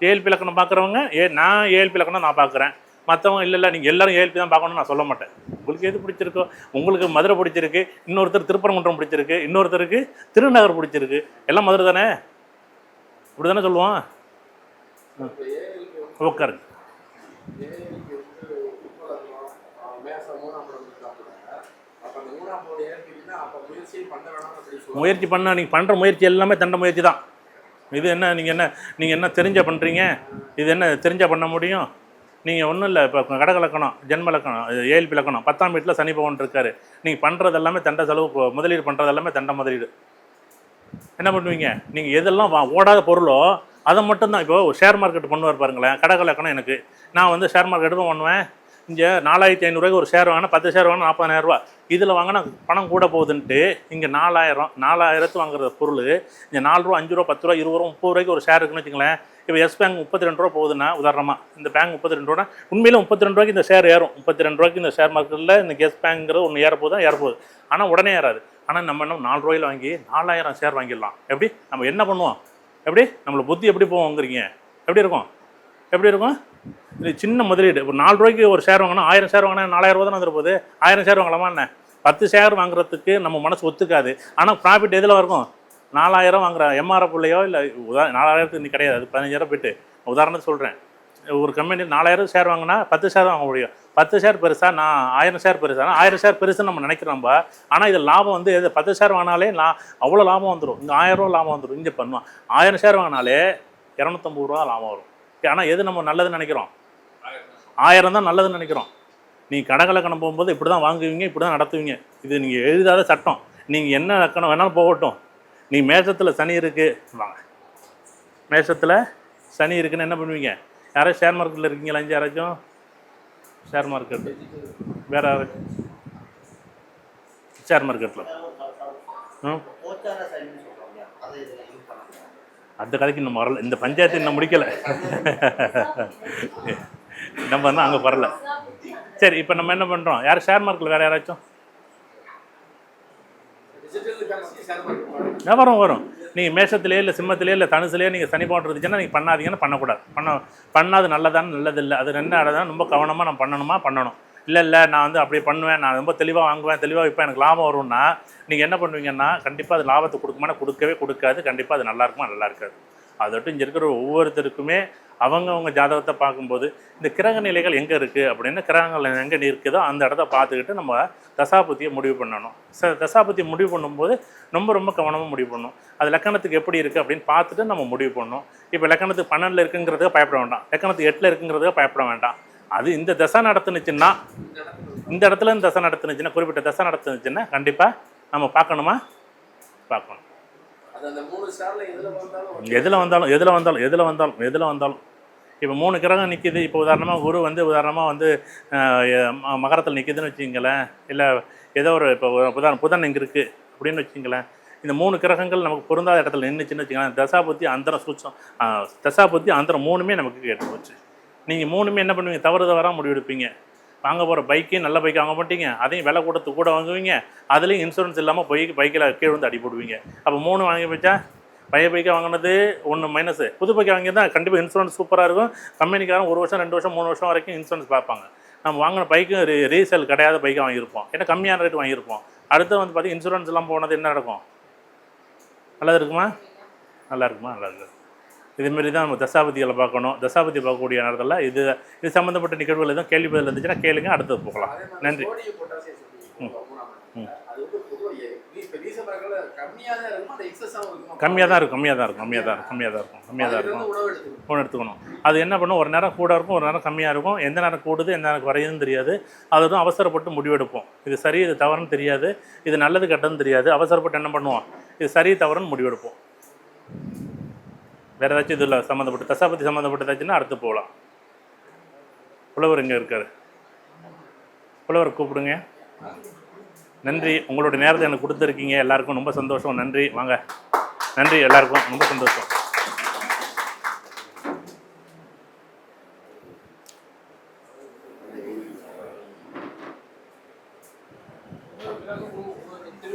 Speaker 1: ஏஎல்பி லக்கணம் பார்க்குறவங்க நான் ஏஎல்பி லக்கணம் நான் பார்க்குறேன், மற்றவங்க இல்லை நீங்கள் எல்லோரும் ஏஎல்பி தான் பார்க்கணும்னு நான் சொல்ல மாட்டேன். உங்களுக்கு எது பிடிச்சிருக்கோ, உங்களுக்கு மதுரை பிடிச்சிருக்கு, இன்னொருத்தர் திருப்பரங்குன்றம் பிடிச்சிருக்கு, இன்னொருத்தருக்கு திருநகர் பிடிச்சிருக்கு, எல்லாம் மதுரை தானே, இப்படி தானே சொல்லுவோம். உட்காருங்க. முயற்சி பண்ணால் நீங்கள் பண்ணுற முயற்சி எல்லாமே தண்ட முயற்சி தான். இது என்ன நீங்கள் என்ன தெரிஞ்ச பண்ணுறீங்க? இது என்ன தெரிஞ்சால் பண்ண முடியும்? நீங்கள் ஒன்றும் இல்லை. இப்போ கடகலக்கணம் ஜென்ம லக்கணம் ஏஎல்பி லக்கணம் 10ஆம் வீட்டில் சனி பவன் இருக்கார். நீங்கள் பண்ணுறது எல்லாமே தண்ட செலவு, முதலீடு பண்ணுறது எல்லாமே தண்ட முதலீடு. என்ன பண்ணுவீங்க? நீங்கள் எதெல்லாம் ஓடாத பொருளோ அதை மட்டும்தான். இப்போ ஷேர் மார்க்கெட் பண்ணுவார் பாருங்களேன். கடகலக்கணம் எனக்கு நான் வந்து ஷேர் மார்க்கெட்டு தான் பண்ணுவேன். இங்கே 4500 ஒரு ஷேர் வாங்கினா 10 ஷேர் வாங்கினா 40,000 இதில் வாங்கினா பணம் கூட போகுதுன்ட்டு இங்கே 4000 வாங்குற பொருள் இங்கே 4 ரூபா 5 ரூபா 10 ரூபா 20 ரூபா 30 ரூபாய்க்கு ஒரு ஷேர் இருக்குன்னு வச்சுங்களேன். இப்போ எஸ் பேங்க் 32 ரூபா போகுதுன்னா உதாரணமாக இந்த பேங்க் 32 ரூபா உண்மையில 32 ரூபாய்க்கு இந்த ஷேர் ஏறும். 32 ரூபாய்க்கு இந்த ஷேர் மார்க்கெட்டில் இந்த எஸ் பேங்க்ங்கிறது ஒன்று ஏறப்போகுது. ஆனால் உடனே ஏறாது. ஆனால் நம்ம என்ன 4 ரூபாயில் வாங்கி 4000 ஷேர் வாங்கிடலாம். எப்படி நம்ம என்ன பண்ணுவோம்? எப்படி நம்மளை புத்தி எப்படி போவோங்கிறீங்க? எப்படி இருக்கும்? இது சின்ன முதலீடு. ஒரு 4 ரூபாய்க்கு ஒரு ஷேர் வாங்கினா 1000 ஷேர் வாங்கினா 4000 ரூபா தானே வந்துருப்போது. 1000 ஷேர் வாங்கலாமா என்ன? 10 ஷேர் வாங்குறதுக்கு நம்ம மனசு ஒத்துக்காது. ஆனால் ப்ராஃபிட் எதில் இருக்கும்? 4000 வாங்குற எம்ஆர்எஃப் இல்லையோ இல்லை 4000க்கு இன்னைக்கு கிடையாது, அது 15000 போய்ட்டு உதாரணத்துக்கு சொல்கிறேன். ஒரு கம்பெனியில் 4000 ஷேர் வாங்கினா 10 ஷேர் வாங்க முடியும். 10 ஷேர் பெருசா, நான் 1000 ஷேர் பெருசா? 1000 ஷேர் பெருசுன்னு நம்ம நினைக்கிறோம். ஆனால் இது லாபம் வந்து 10 ஷேர் வாங்கினாலே அவ்வளோ லாபம் வந்துடும். இங்கே 1000 ரூபா லாபம் வந்துடும். இங்கே பண்ணுவான் 1000 ஷேர் வாங்கினாலே 250 ரூபா லாபம் வரும். ஆனால் எது நம்ம நல்லதுன்னு நினைக்கிறோம்? 1000 தான் நல்லதுன்னு நினைக்கிறோம். நீங்கள் கடகலக்கணம் போகும்போது இப்படி தான் வாங்குவீங்க, இப்படி தான் நடத்துவீங்க. இது நீங்கள் எழுதாத சட்டம். நீங்கள் என்ன லக்கணம் வேணாலும் போகட்டும். நீங்கள் மேஷத்தில் சனி இருக்குது வாங்க, மேஷத்தில் சனி இருக்குன்னு என்ன பண்ணுவீங்க? யாராச்சும் ஷேர் மார்க்கெட்டில் இருக்கீங்களா? யாராச்சும் ஷேர் மார்க்கெட்டு வேறு யாராச்சும் ஷேர் மார்க்கெட்டில் அந்த கதைக்கு இன்னும் வரல. இந்த பஞ்சாயத்து இன்னும் முடிக்கலை. நம்ம தான் அங்கே வரல. சரி, இப்போ நம்ம என்ன பண்ணுறோம்? யார் ஷேர் மார்க்கெட்டில் வேறு யாராச்சும் வரும். நீங்கள் மேஷத்துலேயே இல்லை சிம்மத்திலே இல்லை தனுசுலேயே நீங்கள் சனி பவுன் இருந்துச்சுன்னா நீங்கள் பண்ணாதீங்கன்னு பண்ணக்கூடாது. பண்ணாது நல்லதானு நல்லது இல்லை. அது என்ன ஆடுதான் ரொம்ப கவனமாக நான் பண்ணணும். இல்லை நான் வந்து அப்படி பண்ணுவேன், நான் ரொம்ப தெளிவாக வாங்குவேன், தெளிவாக வைப்பேன், எனக்கு லாபம் வரும்னா நீங்கள் என்ன பண்ணுவீங்கன்னா கண்டிப்பாக அது லாபத்தை கொடுக்கவே கொடுக்காது. கண்டிப்பாக அது நல்லா இருக்காது. அதோட்டு இங்கே இருக்கிற ஒவ்வொருத்தருக்குமே அவங்க ஜாதகத்தை பார்க்கும்போது இந்த கிரக நிலைகள் எங்கே இருக்குது அப்படின்னு, கிரகங்கள் எங்கே இருக்குதோ அந்த இடத்த பார்த்துக்கிட்டு நம்ம தசாபுத்தியை முடிவு பண்ணணும். தசாபுத்தியை முடிவு பண்ணும்போது ரொம்ப கவனமாக முடிவு பண்ணணும். அது லக்கணத்துக்கு எப்படி இருக்குது அப்படின்னு பார்த்துட்டு நம்ம முடிவு பண்ணணும். இப்போ லக்கணத்துக்கு 12 இருக்குங்கிறதுக்கு பயப்பட வேண்டாம், லக்கணத்துக்கு 8 இருக்குங்கிறதுக்கு பயப்பட வேண்டாம். அது இந்த தசை நடத்துனுச்சுன்னா, இந்த இடத்துல இந்த தசை நடத்துனுச்சுன்னா, குறிப்பிட்ட தசை நடத்துனுச்சுன்னா கண்டிப்பாக நம்ம பார்க்கணும். எதில் வந்தாலும் இப்போ 3 கிரகம் நிற்கிது. இப்போ உதாரணமாக குரு வந்து மகரத்தில் நிற்கிதுன்னு வச்சுங்களேன். இல்லை ஏதோ ஒரு இப்போ புதன் இங்கே இருக்குது அப்படின்னு வச்சுங்களேன். இந்த 3 கிரகங்கள் நமக்கு பொருந்தாத இடத்துல நின்றுச்சுன்னு வச்சுக்கலாம். தசாபுத்தி அந்தரம் சூட்சம், தசாபுத்தி அந்தரம் 3மே நமக்கு கேட்டு போச்சு. நீங்கள் 3மே என்ன பண்ணுவீங்க? தவறாக முடிவெடுப்பீங்க. வாங்க போகிற பைக்கையும் நல்ல பைக் வாங்க மாட்டீங்க, அதையும் விலை கொடுத்து கூட வாங்குவீங்க, அதுலேயும் இன்சூரன்ஸ் இல்லாமல் பைக்கில் கீழே வந்து அடி போடுவீங்க. அப்போ 3 வாங்கி வச்சா பழைய பைக்கை வாங்கினது 1 மைனஸு, புது பைக்கை வாங்கியிருந்தால் கண்டிப்பாக இன்சூரன்ஸ் சூப்பராக இருக்கும். கம்பெனிக்காரன் 1 வருஷம் 2 வருஷம் 3 வருஷம் வரைக்கும் இன்சூரன்ஸ் பார்ப்பாங்க. நம்ம வாங்கின பைக்கும் ரீசேல் கிடையாத பைக்கை வாங்கியிருப்போம், ஏன்னா கம்மியான ரேட்டு வாங்கியிருப்போம். அடுத்து வந்து பார்த்தீங்கன்னா இன்சூரன்ஸ் எல்லாம் போனது என்ன நடக்கும்? நல்லது இருக்குமா? நல்லா இருக்குது. இதுமாரி தான் நம்ம தசாபதிகளை பார்க்கணும். தசாபதி பார்க்கக்கூடிய நேரத்தில் இது சம்மந்தப்பட்ட நிகழ்வுகள் எதுவும் கேள்வி பதில் இருந்துச்சுன்னா கேளுங்க, அடுத்தது போகலாம். நன்றி. கம்மியாக தான் இருக்கும். ஃபோன் எடுத்துக்கணும். அது என்ன பண்ணும்? ஒரு நேரம் கூட இருக்கும், ஒரு நேரம் கம்மியாக இருக்கும். எந்த நேரம் கூடுது எந்த நேரம் குறையுதுன்னு தெரியாது. அதுவும் அவசரப்பட்டு முடிவெடுப்போம். இது சரி இது தவறுன்னு தெரியாது, இது நல்லது கெட்டதுன்னு தெரியாது. அவசரப்பட்டு என்ன பண்ணுவோம்? இது சரி தவறுன்னு முடிவெடுப்போம். வேறு ஏதாச்சும் இதில் சம்மந்தப்பட்டு தசாபதி சம்மந்தப்பட்டதாச்சுன்னா அடுத்து போகலாம். புலவர் எங்கே இருக்கார்? புலவர் கூப்பிடுங்க. நன்றி, உங்களுடைய நேரத்தை எனக்கு கொடுத்துருக்கீங்க. எல்லாருக்கும் ரொம்ப சந்தோஷம். நன்றி. வாங்க, நன்றி எல்லாருக்கும் ரொம்ப சந்தோஷம்.